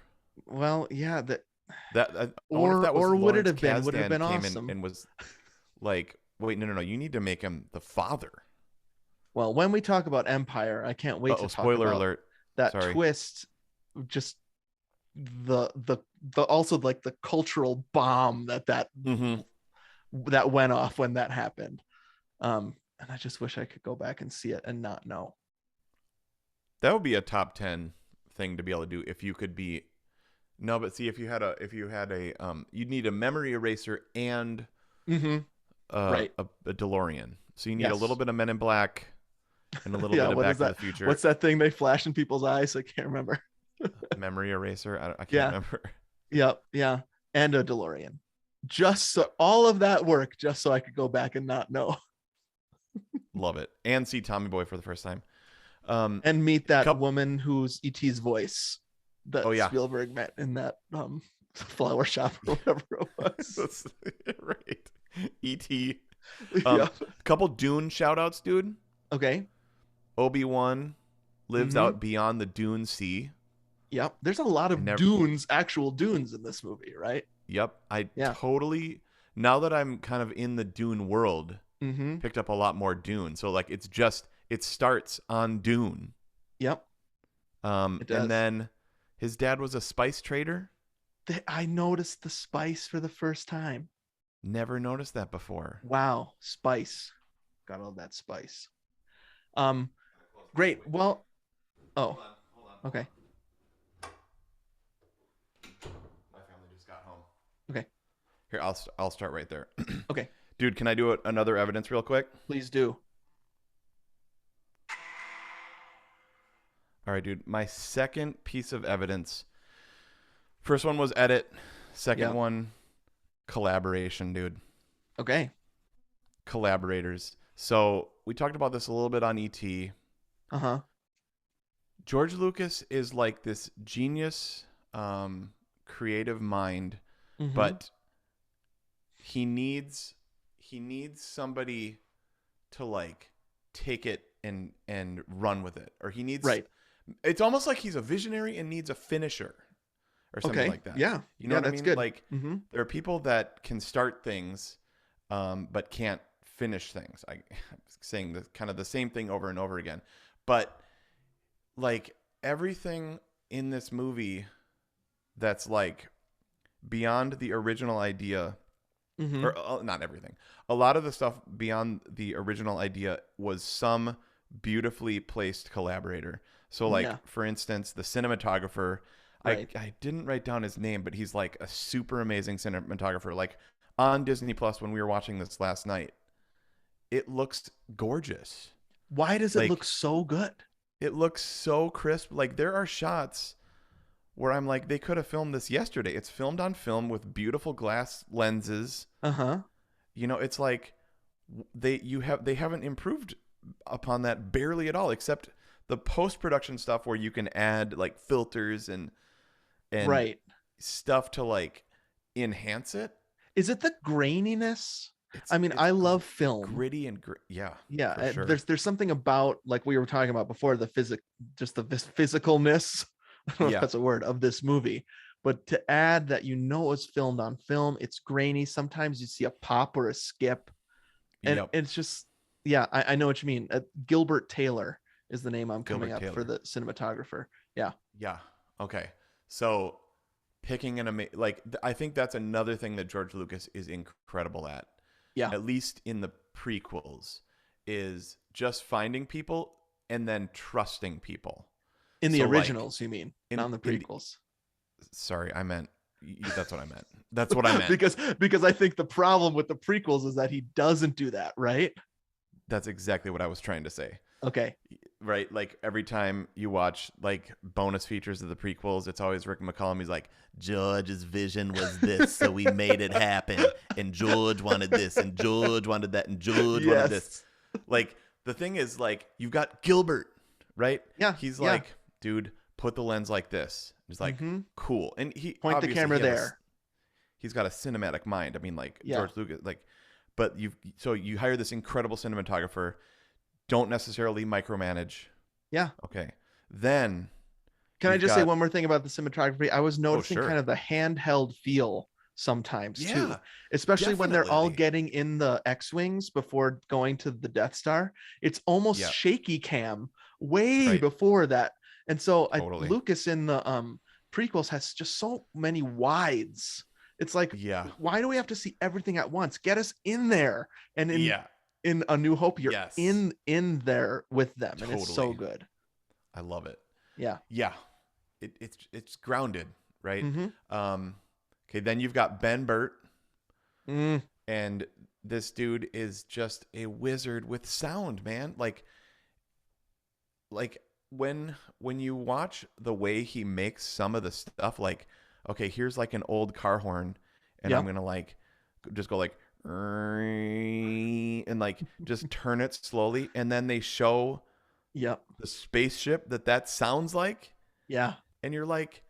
Well, yeah, or would it have been? Would it have been came awesome? and was like, wait, no, you need to make him the father. Well, when we talk about Empire, I can't wait to talk spoiler about alert. that Sorry. twist just the also like the cultural bomb that Mhm. went off when that happened. And I just wish I could go back and see it and not know. That would be a top 10 thing to be able to do if you could be. No, but see, if you had a you'd need a memory eraser and Mm-hmm. Right. a DeLorean. So you need a Yes. little bit of Men in Black and a little Yeah. bit of What is Back to that? the Future. What's that thing they flash in people's eyes? I can't remember. Memory eraser. I can't Yeah. remember. Yep. Yeah. And a DeLorean. Just so all of that work, just so I could go back and not know Love it. And see Tommy Boy for the first time. Um, and meet that cup. woman who's ET's voice that Oh yeah. Spielberg met in that flower shop or whatever it was. That's right. E.T. Yeah. Couple Dune shout outs, dude. Okay. Obi-Wan lives Mhm. out beyond the Dune Sea. Yep. There's a lot of dunes, actual dunes in this movie, right? Yep. I Yeah. totally, now that I'm kind of in the Dune world, Mm-hmm. picked up a lot more Dune. So like it starts on Dune. Yep. It does. And then his dad was a spice trader. I noticed the spice for the first time. Never noticed that before. Wow, spice. Got all that spice. Great. Well, oh, Hold on. okay. My family just got home. Okay. Here, I'll start right there. Okay. Dude, can I do another evidence real quick? Please do. All right, dude. My second piece of evidence. First one was edit. Second one, collaboration, dude. Okay. Collaborators. So we talked about this a little bit on ET. Uh-huh. George Lucas is like this genius, creative mind, Mhm. but he needs somebody to like take it and run with it, or he needs. Right. It's almost like he's a visionary and needs a finisher, or something like that. Yeah. You know what I that's mean? good. Like Mm-hmm. there are people that can start things, but can't finish things. I'm saying the same thing over and over again, but like everything in this movie that's like beyond the original idea, Mm-hmm. or not everything. A lot of the stuff beyond the original idea was some beautifully placed collaborator. So like Yeah. for instance, the cinematographer, Right. I didn't write down his name, but he's like a super amazing cinematographer. Like on Disney Plus when we were watching this last night, it looks gorgeous. Why does it Like, look so good? It looks so crisp. Like there are shots where I'm like, they could have filmed this yesterday. It's filmed on film with beautiful glass lenses. Uh-huh. You know, it's like they haven't improved upon that barely at all, except the post-production stuff where you can add like filters and Right. stuff to like enhance it. Is it the graininess? I mean, It's I love film. gritty and yeah. Yeah, for sure. there's something about, like we were talking about before, the just the physicalness. I don't know Yeah. if that's a word, of this movie. But to add that, it's filmed on film, it's grainy. Sometimes you see a pop or a skip, and Yep. it's just, yeah, I know what you mean. Gilbert Taylor is the name I'm coming Gilbert up for Taylor. the cinematographer. Yeah. Yeah. Okay. So picking I think that's another thing that George Lucas is incredible at. Yeah. At least in the prequels, is just finding people and then trusting people. In the So, like, originals, you mean? Not in the prequels. Sorry, I meant that's what I meant. That's what I meant. because I think the problem with the prequels is that he doesn't do that, right? That's exactly what I was trying to say. Okay. Right? Like every time you watch like bonus features of the prequels, it's always Rick McCallum. He's like, George's vision was this, so we made it happen. And George wanted this, and George wanted that, and George wanted this. Like the thing is, like, you've got Gilbert, right? Yeah. He's like, dude, put the lens like this. He's like, cool. And he point the camera there. He's got a cinematic mind. I mean, like Yeah. George Lucas, like, but you hire this incredible cinematographer. Don't necessarily micromanage. Yeah. Okay. Then can I just say one more thing about the cinematography? I was noticing sure. kind of the handheld feel sometimes too, especially when they're all getting in the X-Wings before going to the Death Star. It's almost shaky cam way before that. And so Totally. Lucas in the prequels has just so many wides. It's like, Yeah. why do we have to see everything at once? Get us in there. And Yeah. in A New Hope, you're Yes. in there with them, and it's so Totally. good. I love it. Yeah. Yeah. It's grounded, right? Mm-hmm. Um, okay, then you've got Ben Burt, Mm, and this dude is just a wizard with sound, man. Like when you watch the way he makes some of the stuff, like, okay, here's like an old car horn, and I'm yep. gonna like just go like and like just turn it slowly, and then they show Yep. the spaceship that sounds like, Yeah. and you're like,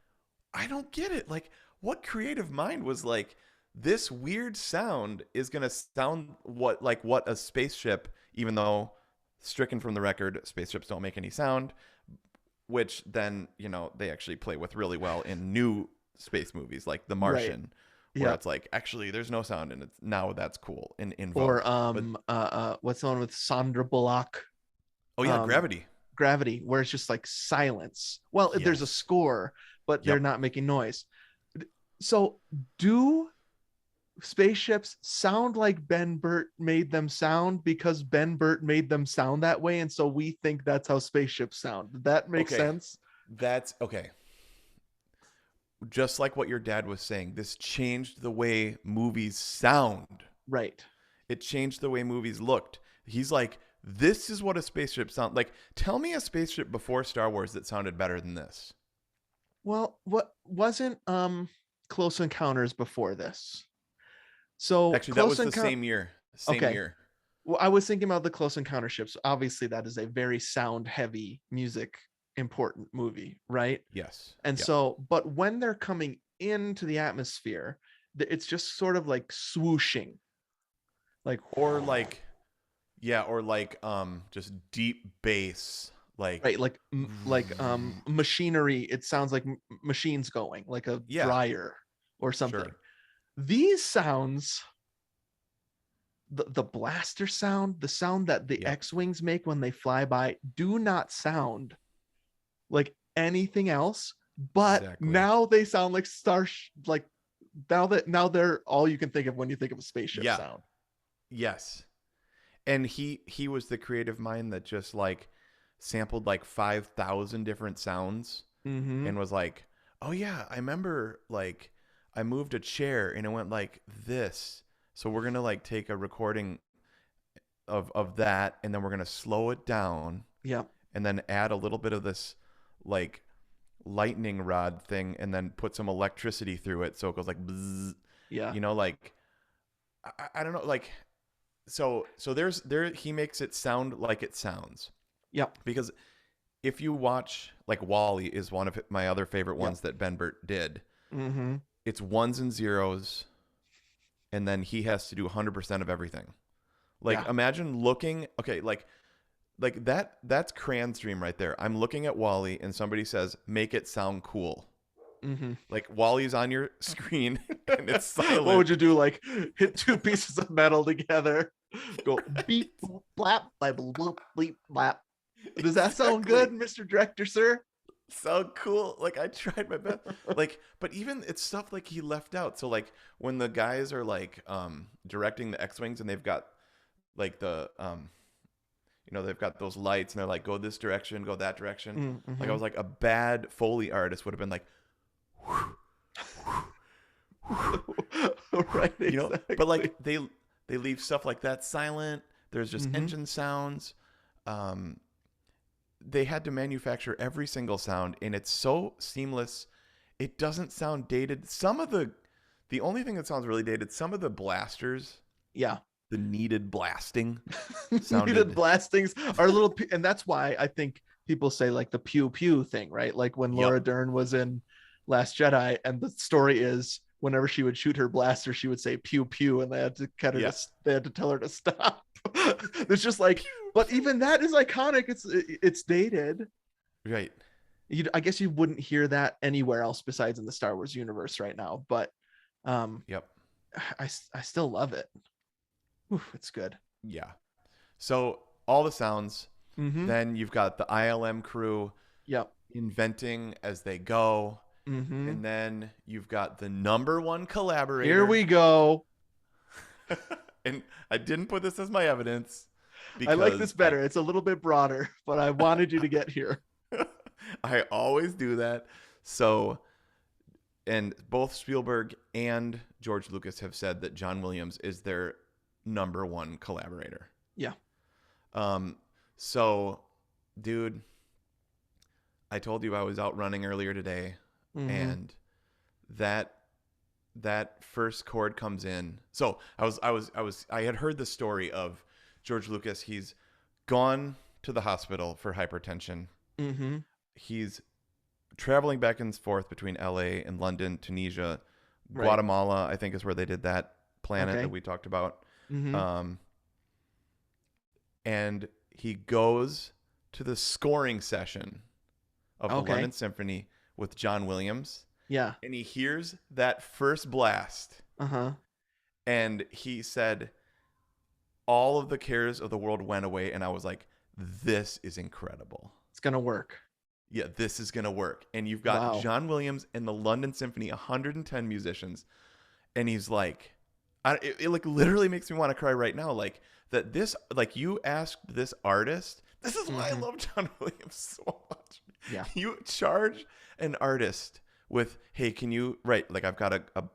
I don't get it. Like, what creative mind was like, this weird sound is gonna sound what a spaceship, even though stricken from the record, spaceships don't make any sound, which then, they actually play with really well in new space movies like The Right. Martian, where Yep. it's like, actually there's no sound, and it's now that's cool and in vogue. Or But what's the one with Sandra Bullock? oh yeah, Um Gravity. Gravity, where it's just like silence. Well, there's a Yes. score, but they're Yep. not making noise. So do spaceships sound like Ben Burt made them sound because Ben Burt made them sound that way, and so we think that's how spaceships sound? Did that make Okay. sense? That's okay. Just like what your dad was saying, this changed the way movies sound. Right. It changed the way movies looked. He's like, this is what a spaceship sound like. Tell me a spaceship before Star Wars that sounded better than this. Well, what wasn't Close Encounters before this? So Actually, that Close was the Encounter. same year. Same Okay. year. Well, I was thinking about the Close Encounter ships. Obviously, that is a very sound heavy, music important movie, right? Yes. And Yep. so, but when they're coming into the atmosphere, it's just sort of like swooshing, like Or like, yeah, or like just deep bass, like right, like machinery. It sounds like machines going, like a yeah, dryer or something. sure. These sounds, the blaster sound, the sound that the Yep. X-wings make when they fly by, do not sound like anything else. But Exactly. now they sound like like now they're all you can think of when you think of a spaceship Yeah. sound. Yes. And he was the creative mind that just like sampled like 5,000 different sounds Mm-hmm. and was like, "Oh yeah, I remember like I moved a chair and it went like this. So we're going to like take a recording of that, and then we're going to slow it down Yep. and then add a little bit of this like lightning rod thing and then put some electricity through it so it goes like bzzz, Yeah. like I don't know, like so there he makes it sound like it sounds. Yep. Because if you watch, like, Wally is one of my other favorite Yep. ones that Ben Burt did. Mm-hmm. It's ones and zeros, and then he has to do 100% of everything. Like, Yeah. imagine looking, okay, like that's Cran Stream right there. I'm looking at Wally and somebody says, "Make it sound cool." Mm-hmm. Like, Wally's on your screen and it's silent. What would you do? Like hit two pieces of metal together, go beep boop blap blap bloop bleep blap. Does that sound good, Exactly. Mr. Director, sir? So cool. Like, I tried my best. Like, but even it's stuff like he left out. So like when the guys are like directing the X-Wings and they've got like they've got those lights and they're like, go this direction, go that direction. Like, I Mm-hmm. was like, a bad Foley artist would have been like, Right, exactly. but like they leave stuff like that silent. There's just Mm-hmm. engine sounds. Um they had to manufacture every single sound, and it's so seamless. It doesn't sound dated. Some of the only thing that sounds really dated, some of the blasters, Yeah. the needed blasting Needed sounded. blastings are a little, and that's why I think people say like the pew pew thing, right? Like when Yep. Laura Dern was in Last Jedi, and the story is whenever she would shoot her blaster, she would say pew pew, and they had to cut her Yeah. they had to tell her to stop. It's just like, but even that is iconic. It's dated. Right. I guess you wouldn't hear that anywhere else besides in the Star Wars universe right now, but um, Yep. I still love it. Oof, it's good. Yeah. So all the sounds. Mm-hmm. Then you've got the ILM crew. Yep. inventing as they go. Mm-hmm. And then you've got the number one collaborator. Here we go. And I didn't put this as my evidence I like because this better. It's a little bit broader, but I wanted you to get here. I always do that. So, and both Spielberg and George Lucas have said that John Williams is their number one collaborator. Yeah. So, dude, I told you I was out running earlier today, Mm-hmm. and that first chord comes in. So I had heard the story of George Lucas. He's gone to the hospital for hypertension. Mm-hmm. He's traveling back and forth between LA and London, Tunisia, Right. Guatemala, I think is where they did that planet Okay. that we talked about. Mm-hmm. And he goes to the scoring session of the Okay. London Symphony with John Williams, Yeah. and he hears that first blast, Uh-huh. and he said, all of the cares of the world went away, and I was like, this is incredible. It's gonna work. Yeah, this is going to work. And you've got Wow. John Williams and the London Symphony, 110 musicians, and he's like, it like literally makes me want to cry right now. Like that this, like you asked this artist, this is why I Mhm. love John Williams so much. Yeah. You charge an artist with, hey, can you write, like I've got a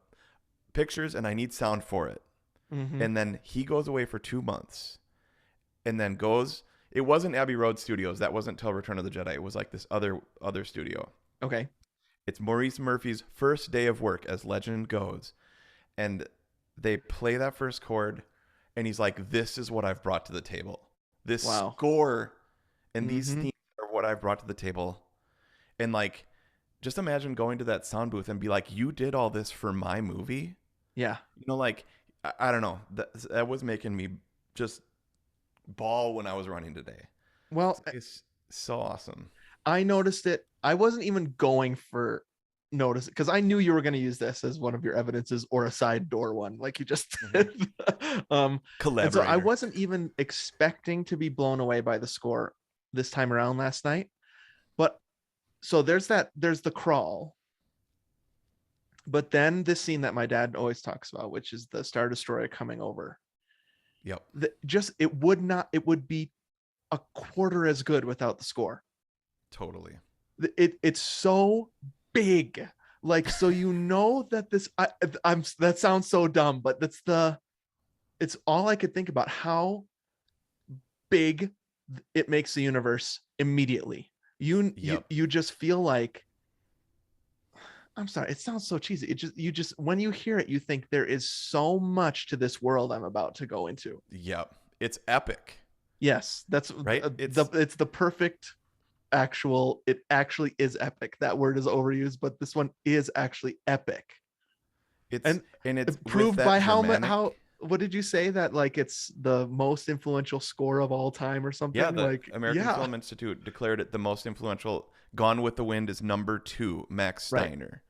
pictures and I need sound for it. Mm-hmm. And then he goes away for 2 months and then goes, it wasn't Abbey Road Studios. That wasn't till Return of the Jedi. It was like this other studio. Okay. It's Maurice Murphy's first day of work, as legend goes. And they play that first chord, and he's like, this is what I've brought to the table. This Wow. score and these Mhm. themes are what I've brought to the table. And like, just imagine going to that sound booth and be like, you did all this for my movie? Yeah. You know, like, I don't know. That was making me just bawl when I was running today. Well, It's so awesome. I noticed it. I wasn't even going for notice because I knew you were going to use this as one of your evidences or a side door one, like you just did. And Collaborator. so I wasn't even expecting to be blown away by the score this time around last night. But so there's the crawl. But then this scene that my dad always talks about, which is the Star Destroyer coming over. Yep. It would be a quarter as good without the score. Totally. It's so big, like, so you know that this I'm that sounds so dumb, but it's all I could think about how big it makes the universe immediately. You just feel like, I'm sorry, it sounds so cheesy. You just when you hear it, you think there is so much to this world I'm about to go into. Yep. It's epic. Yes, that's right. It's the perfect it actually is epic. That word is overused, but this one is actually epic. It's proved by Germanic, how what did you say, that like it's the most influential score of all time or something? Yeah, the like American Film Institute declared it the most influential. Gone with the Wind is number 2, Max Steiner. Right.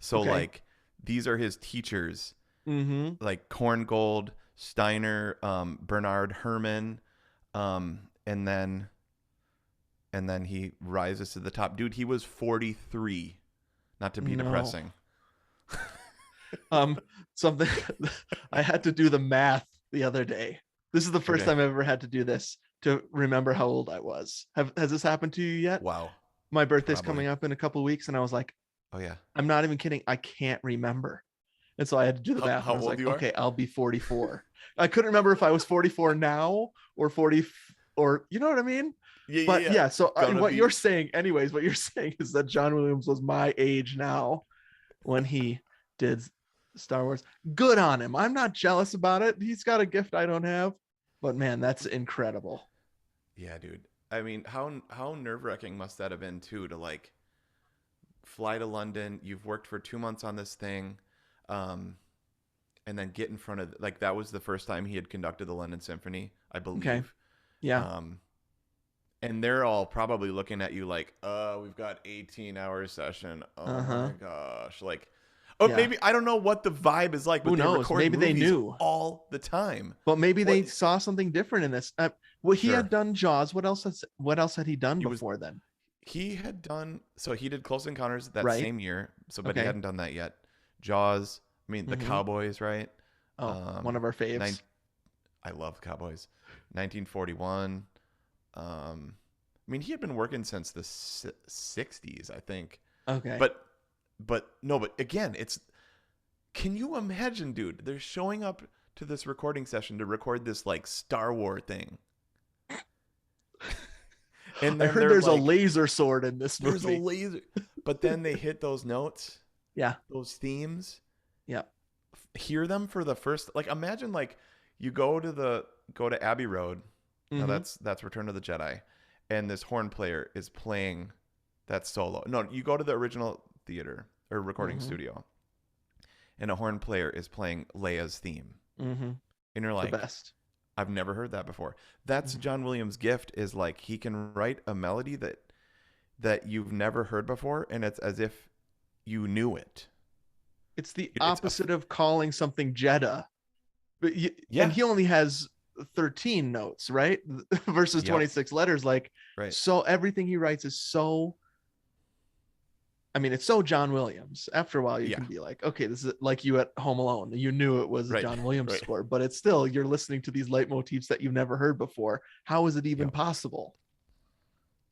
So okay. like these are his teachers, like Korngold, Steiner, Bernard Herrmann, and then he rises to the top. Dude, he was 43. Not to be depressing. Something I had to do the math the other day. This is the first time I've ever had to do this to remember how old I was. Has this happened to you yet? Wow. My birthday's coming up in a couple of weeks, and I was like, oh yeah, I'm not even kidding, I can't remember. And so I had to do the math. How I was old like, you are? okay, I'll be 44. I couldn't remember if I was 44 now or 40, or you know what I mean? Yeah. So what you're saying is that John Williams was my age now when he did Star Wars. Good on him. I'm not jealous about it. He's got a gift I don't have, but man, that's incredible. Yeah, dude. I mean, how nerve-wracking must that have been too, to like fly to London? You've worked for 2 months on this thing, and then get in front of, like, that was the first time he had conducted the London Symphony, I believe. Okay. Yeah. And they're all probably looking at you like, we've got 18-hour session. Oh my gosh. Like, maybe, I don't know what the vibe is like, but who knows? Maybe they knew all the time. But maybe they saw something different in this. Well, he had done Jaws. What else had he done before then? he had done, so he did Close Encounters that Right. same year. So, but he Okay. hadn't done that yet. Jaws. I mean, the Mm-hmm. Cowboys, right? Oh, one Um, of our nine. faves. I love Cowboys. 1941. I mean, he had been working since the 60s, I think. Okay. But, no, but again, it's. Can you imagine, dude? They're showing up to this recording session to record this like Star Wars thing, and I then heard they're there's a like, laser sword in this "There's a movie. laser," but then they hit those notes, Yeah. those themes, Yeah. hear them for the first. Like, imagine like you go to Abbey Road. Now Mm-hmm. that's Return of the Jedi, and this horn player is playing that solo. No, you go to the original theater or recording Mm-hmm. studio, and a horn player is playing Leia's theme, Mm-hmm. and you're The like, best. I've never heard that before. That's Mhm. John Williams' gift, is like he can write a melody that you've never heard before, and it's as if you knew it. It's the It's a opposite of calling something Jeddah. But and yeah, he only has 13 notes, right? Versus yep, 26 letters. Like, right, so everything he writes is so, I mean, it's so John Williams. After a while, you yeah, can be like, okay, this is like you at Home Alone. You knew it was a right, John Williams right, score, but it's still, you're listening to these leitmotifs that you've never heard before. How is it even yep. possible?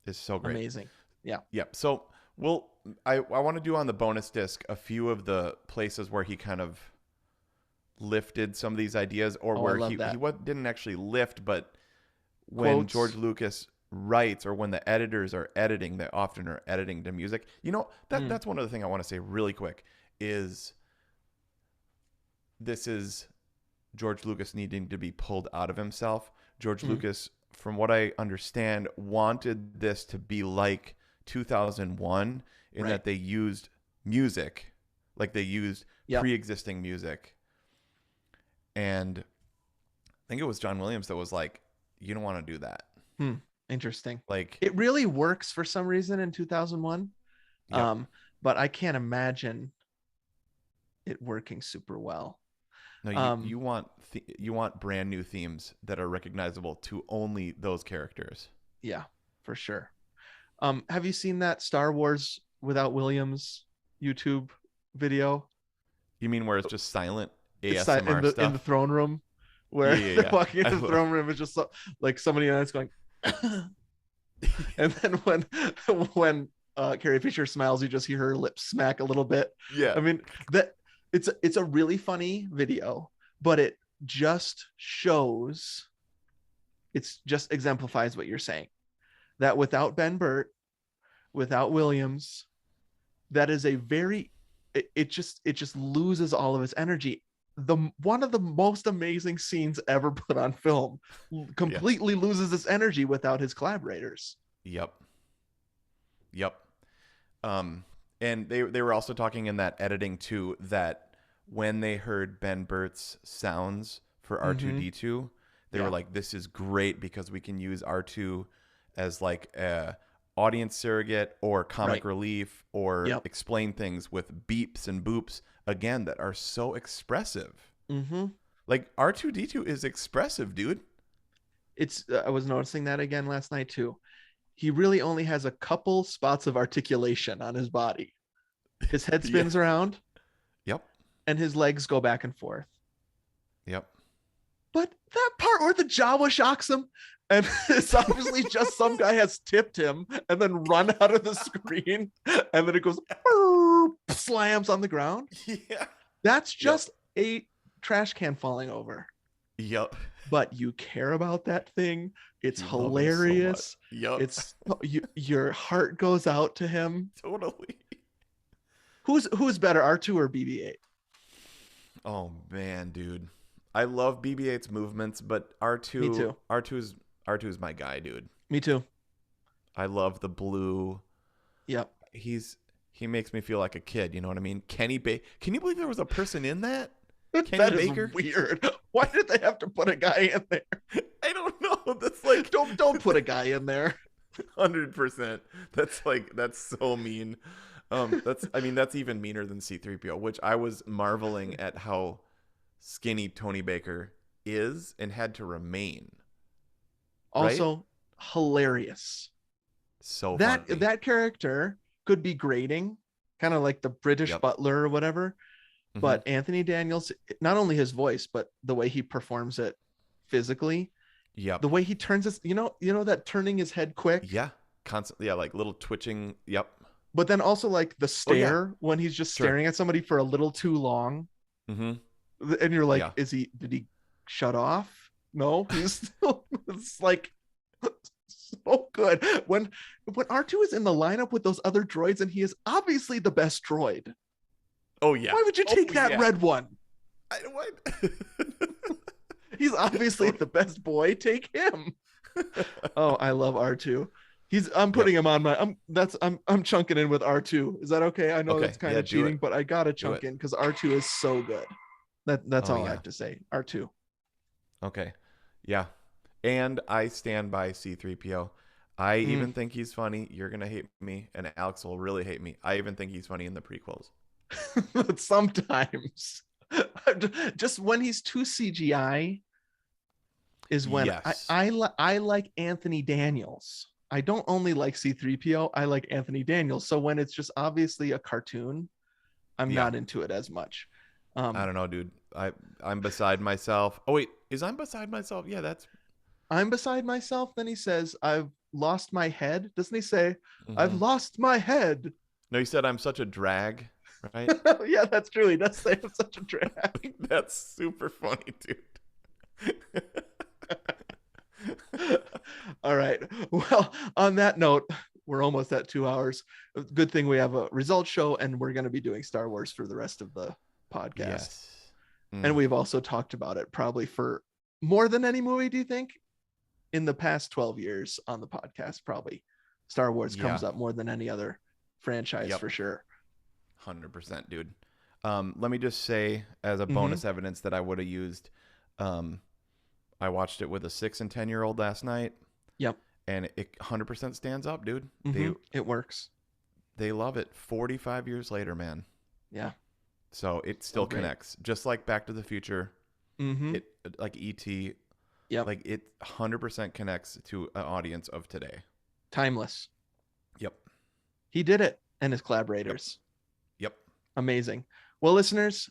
It's so great. Amazing. Yeah. Yep. So we'll I want to do on the bonus disc a few of the places where he kind of lifted some of these ideas, or Oh, I where love that. didn't actually lift, but when George Quotes. Lucas writes, or when the editors are editing, they often are editing to music. Mm, That's one other thing I want to say really quick is this is George Lucas needing to be pulled out of himself. George mm, Lucas, from what I understand, wanted this to be like 2001 in right. that they used music, like they used Yep. pre-existing music. And I think it was John Williams that was like, you don't want to do that. Hmm. Interesting. Like, It really works for some reason in 2001. yep. But I can't imagine it working super well. No, Um, you want brand new themes that are recognizable to only those characters. yeah, for sure. Have you seen that Star Wars without Williams YouTube video? You mean where it's just silent It's ASMR in the stuff? throne room Yeah, where yeah, they're yeah. walking into the throne room. It's just so, like somebody else going, and then when Carrie Fisher smiles, you just hear her lips smack a little bit. Yeah. I mean that it's a really funny video, but it just shows, it's just exemplifies what you're saying, that without Ben Burt, without Williams, that is a very, it just loses all of its energy. The one of the most amazing scenes ever put on film Yeah. completely loses its energy without his collaborators. Yep. Yep. And they were also talking in that editing too that when they heard Ben Burt's sounds for Mm-hmm. R2D2, they were Yeah. like, "This is great because we can use R2 as like a audience surrogate or comic Right. relief, or Yep. explain things with beeps and boops again that are so expressive." Mm-hmm. Like R2D2 is expressive, dude. It's I was noticing that again last night too. He really only has a couple spots of articulation on his body. His head Yeah. spins around Yep. and his legs go back and forth. Yep. But that part where the Jawa shocks him, and it's obviously just some guy has tipped him and then run out of the screen, and then it goes slams on the ground. Yeah. That's Yep. just a trash can falling over. Yep. But you care about that thing. It's You love him so hilarious. much. Yep. It's your heart goes out to him. Totally. Who's better, R2 or BB-8? Oh man, dude. I love BB-8's movements, but Me too. R2 is my guy, dude. Me too. I love the blue. Yep. He makes me feel like a kid, you know what I mean? Can you believe there was a person in that? Kenny That is Baker? weird. Why did they have to put a guy in there? I don't know. That's like Don't put a guy in there. 100%. That's so mean. That's even meaner than C3PO, which I was marveling at how skinny Tony Baker is and had to remain. Right? Also, hilarious. So That funny. that character could be grating, kind of like the British Yep. butler or whatever. Hmm. But Anthony Daniels, not only his voice, but the way he performs it physically, Yep. the way he turns his, that turning his head quick, Yeah. Constantly. Yeah. Like little twitching. Yep. but then also like the Oh yeah. stare when he's just Sure. staring at somebody for a little too long. Hmm. And you're like, Yeah. did he shut off? No, he's still, it's like so good. When R2 is in the lineup with those other droids and he is obviously the best droid, Oh yeah. why would you Oh take that yeah. red one? What? He's obviously the best boy. Take him. Oh, I love R2. I'm Yep. putting him on I'm chunking in with R2. Is that okay? I know Okay. that's kind Yeah. of Do cheating, it. but I gotta Do chunk it. in because R2 is so good. That's Oh all I yeah. have to say. R2. Okay. Yeah. And I stand by C3PO. I Mm. even think he's funny. You're going to hate me, and Alex will really hate me. I even think he's funny in the prequels. Sometimes just when he's too CGI is when Yes. I like Anthony Daniels. I don't only like C3PO, I like Anthony Daniels. So when it's just obviously a cartoon, I'm Yeah. not into it as much. I Um, don't know, dude. I'm beside myself. Oh wait, is I'm beside myself? Yeah, that's. I'm beside myself. Then he says, I've lost my head. Doesn't he say, I've Hmm. lost my head? No, you said I'm such a drag, right? Yeah, that's true. He does say I'm such a drag. That's super funny, dude. All right. Well, on that note, we're almost at 2 hours. Good thing we have a results show and we're going to be doing Star Wars for the rest of the podcast. Yes. And Mm. we've also talked about it probably for more than any movie, do you think? In the past 12 years on the podcast, probably Star Wars Yeah. comes up more than any other franchise Yep. for sure. 100%, dude. Let me just say, as a Mm-hmm. bonus evidence that I would have used, um, I watched it with a 6 and 10-year-old last night, Yep. and it 100% stands up, dude. Mm-hmm. It works. They love it. 45 years later, man. Yeah. So it still great. connects, just like Back to the Future. Mm-hmm. It like ET. Yep. Like it 100% connects to an audience of today. Timeless. Yep. He did it, and his Yep. collaborators. Yep. Amazing. Well, listeners,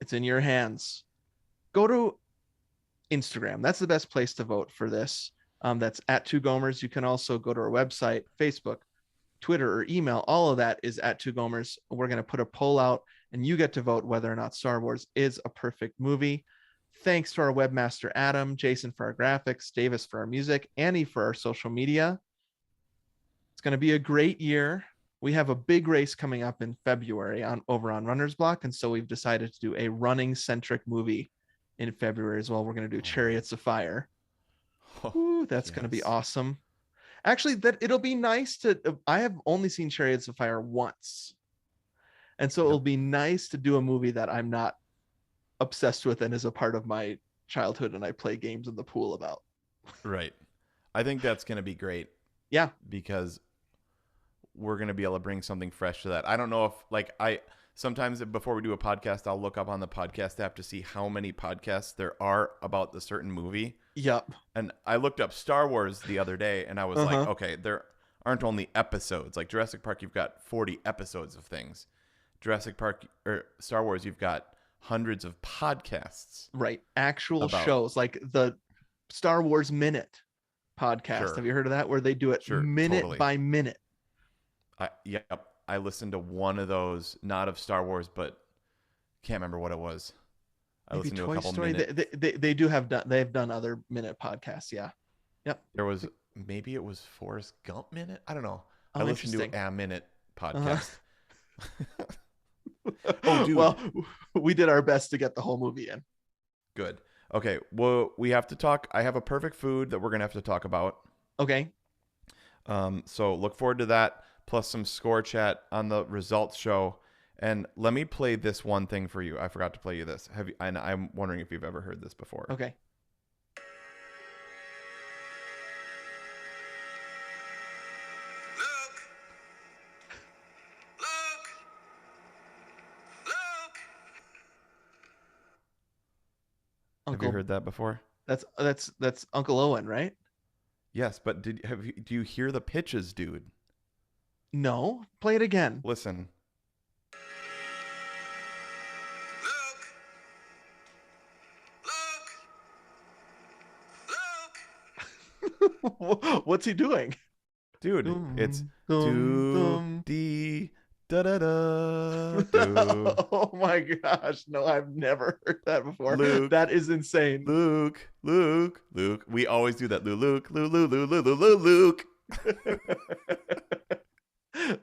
it's in your hands. Go to Instagram. That's the best place to vote for this. That's at Two Gomers. You can also go to our website, Facebook, Twitter, or email. All of that is at Two Gomers. We're going to put a poll out, and you get to vote whether or not Star Wars is a perfect movie. Thanks to our webmaster, Adam, Jason for our graphics, Davis for our music, Annie for our social media. It's going to be a great year. We have a big race coming up in February over on Runner's Block, and so we've decided to do a running centric movie in February as well. We're going to do Chariots of Fire. Ooh, that's going to be awesome. Actually, that it'll be nice to. I have only seen Chariots of Fire once, and so it'll be nice to do a movie that I'm not obsessed with and is a part of my childhood, and I play games in the pool about. Right. I think that's going to be great. Yeah, because we're going to be able to bring something fresh to that. I don't know if sometimes before we do a podcast, I'll look up on the podcast app to see how many podcasts there are about the certain movie. Yep. And I looked up Star Wars the other day and I was like, okay, there aren't only episodes. Like Jurassic Park, you've got 40 episodes of things. Jurassic Park or Star Wars, you've got hundreds of podcasts. Right. Actual shows like the Star Wars Minute podcast. Sure. Have you heard of that? Where they do it minute by minute. I listened to one of those, not of Star Wars, but can't remember what it was. I listened to a couple minutes. They've done other minute podcasts. Yeah. Yep. There was maybe it was Forrest Gump Minute. I don't know. Oh, I listened to a minute podcast. Oh, dude. Well, we did our best to get the whole movie in. Good. Okay. Well, we have to talk. I have a perfect food that we're going to have to talk about. Okay. So look forward to that, plus some score chat on the results show. And let me play this one thing for you. I forgot to play you this. And I'm wondering if you've ever heard this before. Okay. Have you heard that before? That's Uncle Owen, right? Yes, but do you hear the pitches, dude? No, play it again. Listen. Luke! Luke! Luke! What's he doing? Dude, it's Dum, dum, do dum. dee da da da do. Oh my gosh. No, I've never heard that before. Luke, That is insane. Luke, Luke, Luke. We always do that. Luke, Luke, Luke, Luke, Luke, Luke, Luke.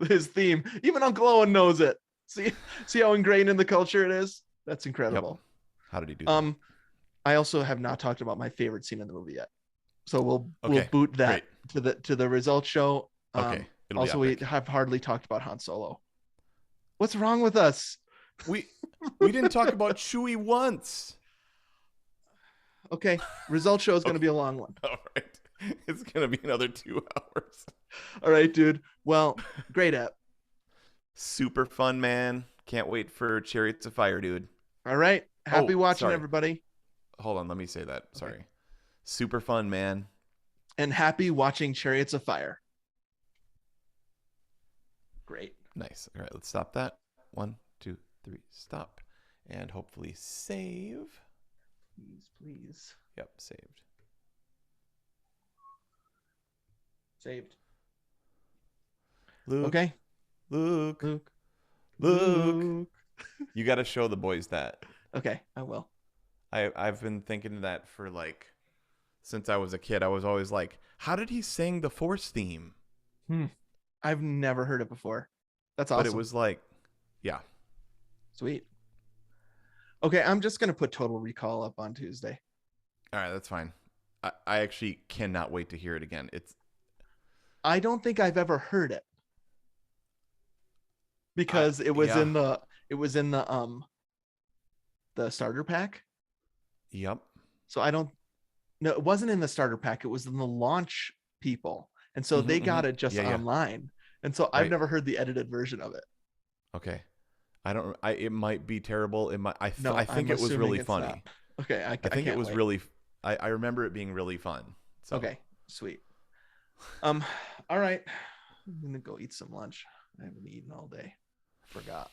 His theme. Even Uncle Owen knows it. See how ingrained in the culture it is? That's Yep. incredible. How did he do that? I also have not talked about my favorite scene in the movie yet. So we'll Okay, boot that to the results show. Okay, it'll be Also, we epic. have hardly talked about Han Solo. What's wrong with us? We didn't talk about Chewie once. Okay, result show is going to be a long one. All right. It's going to be another 2 hours. All right, dude. Well, great app. Super fun, man. Can't wait for Chariots of Fire, dude. All right. Happy watching, sorry. everybody. Hold on, let me say that. Sorry. Super fun, man. And happy watching Chariots of Fire. Great. Nice. All right, let's stop that. 1, 2, 3, stop. And hopefully save. Please. Yep, saved. Saved. Luke. Okay. Luke. Luke. Luke. You got to show the boys that. Okay, I will. I've been thinking of that for since I was a kid. I was always like, how did he sing the Force theme? I've never heard it before. That's awesome. But it was yeah. Sweet. Okay, I'm just gonna put Total Recall up on Tuesday. All right, that's fine. I actually cannot wait to hear it again. I don't think I've ever heard it because it was in the starter pack. Yep. So no, it wasn't in the starter pack. It was in the launch people. And so they got it just online. And so I've never heard the edited version of it. Okay. It might be terrible. I think I'm it was really assuming it's funny. not. Okay. I think it can't was wait. really, I remember it being really fun. So. Okay. Sweet. All right. I'm going to go eat some lunch. I haven't eaten all day. Forgot.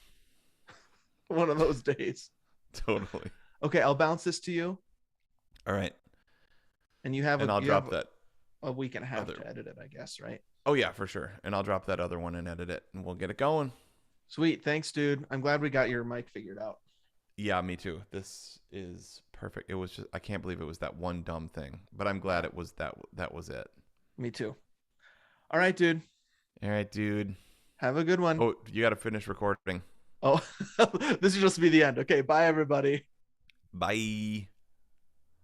One of those days. Totally. Okay. I'll bounce this to you. All right. And you have I'll drop that. A week and a half to edit it, I guess, right? Oh yeah, for sure. And I'll drop that other one and edit it and we'll get it going. Sweet. Thanks, dude. I'm glad we got your mic figured out. Yeah, me too. This is perfect. It was just, I can't believe it was that one dumb thing, but I'm glad it was that was it. Me too. All right, dude. All right, dude. Have a good one. Oh, you got to finish recording. Oh, this is just be the end. Okay. Bye, everybody. Bye.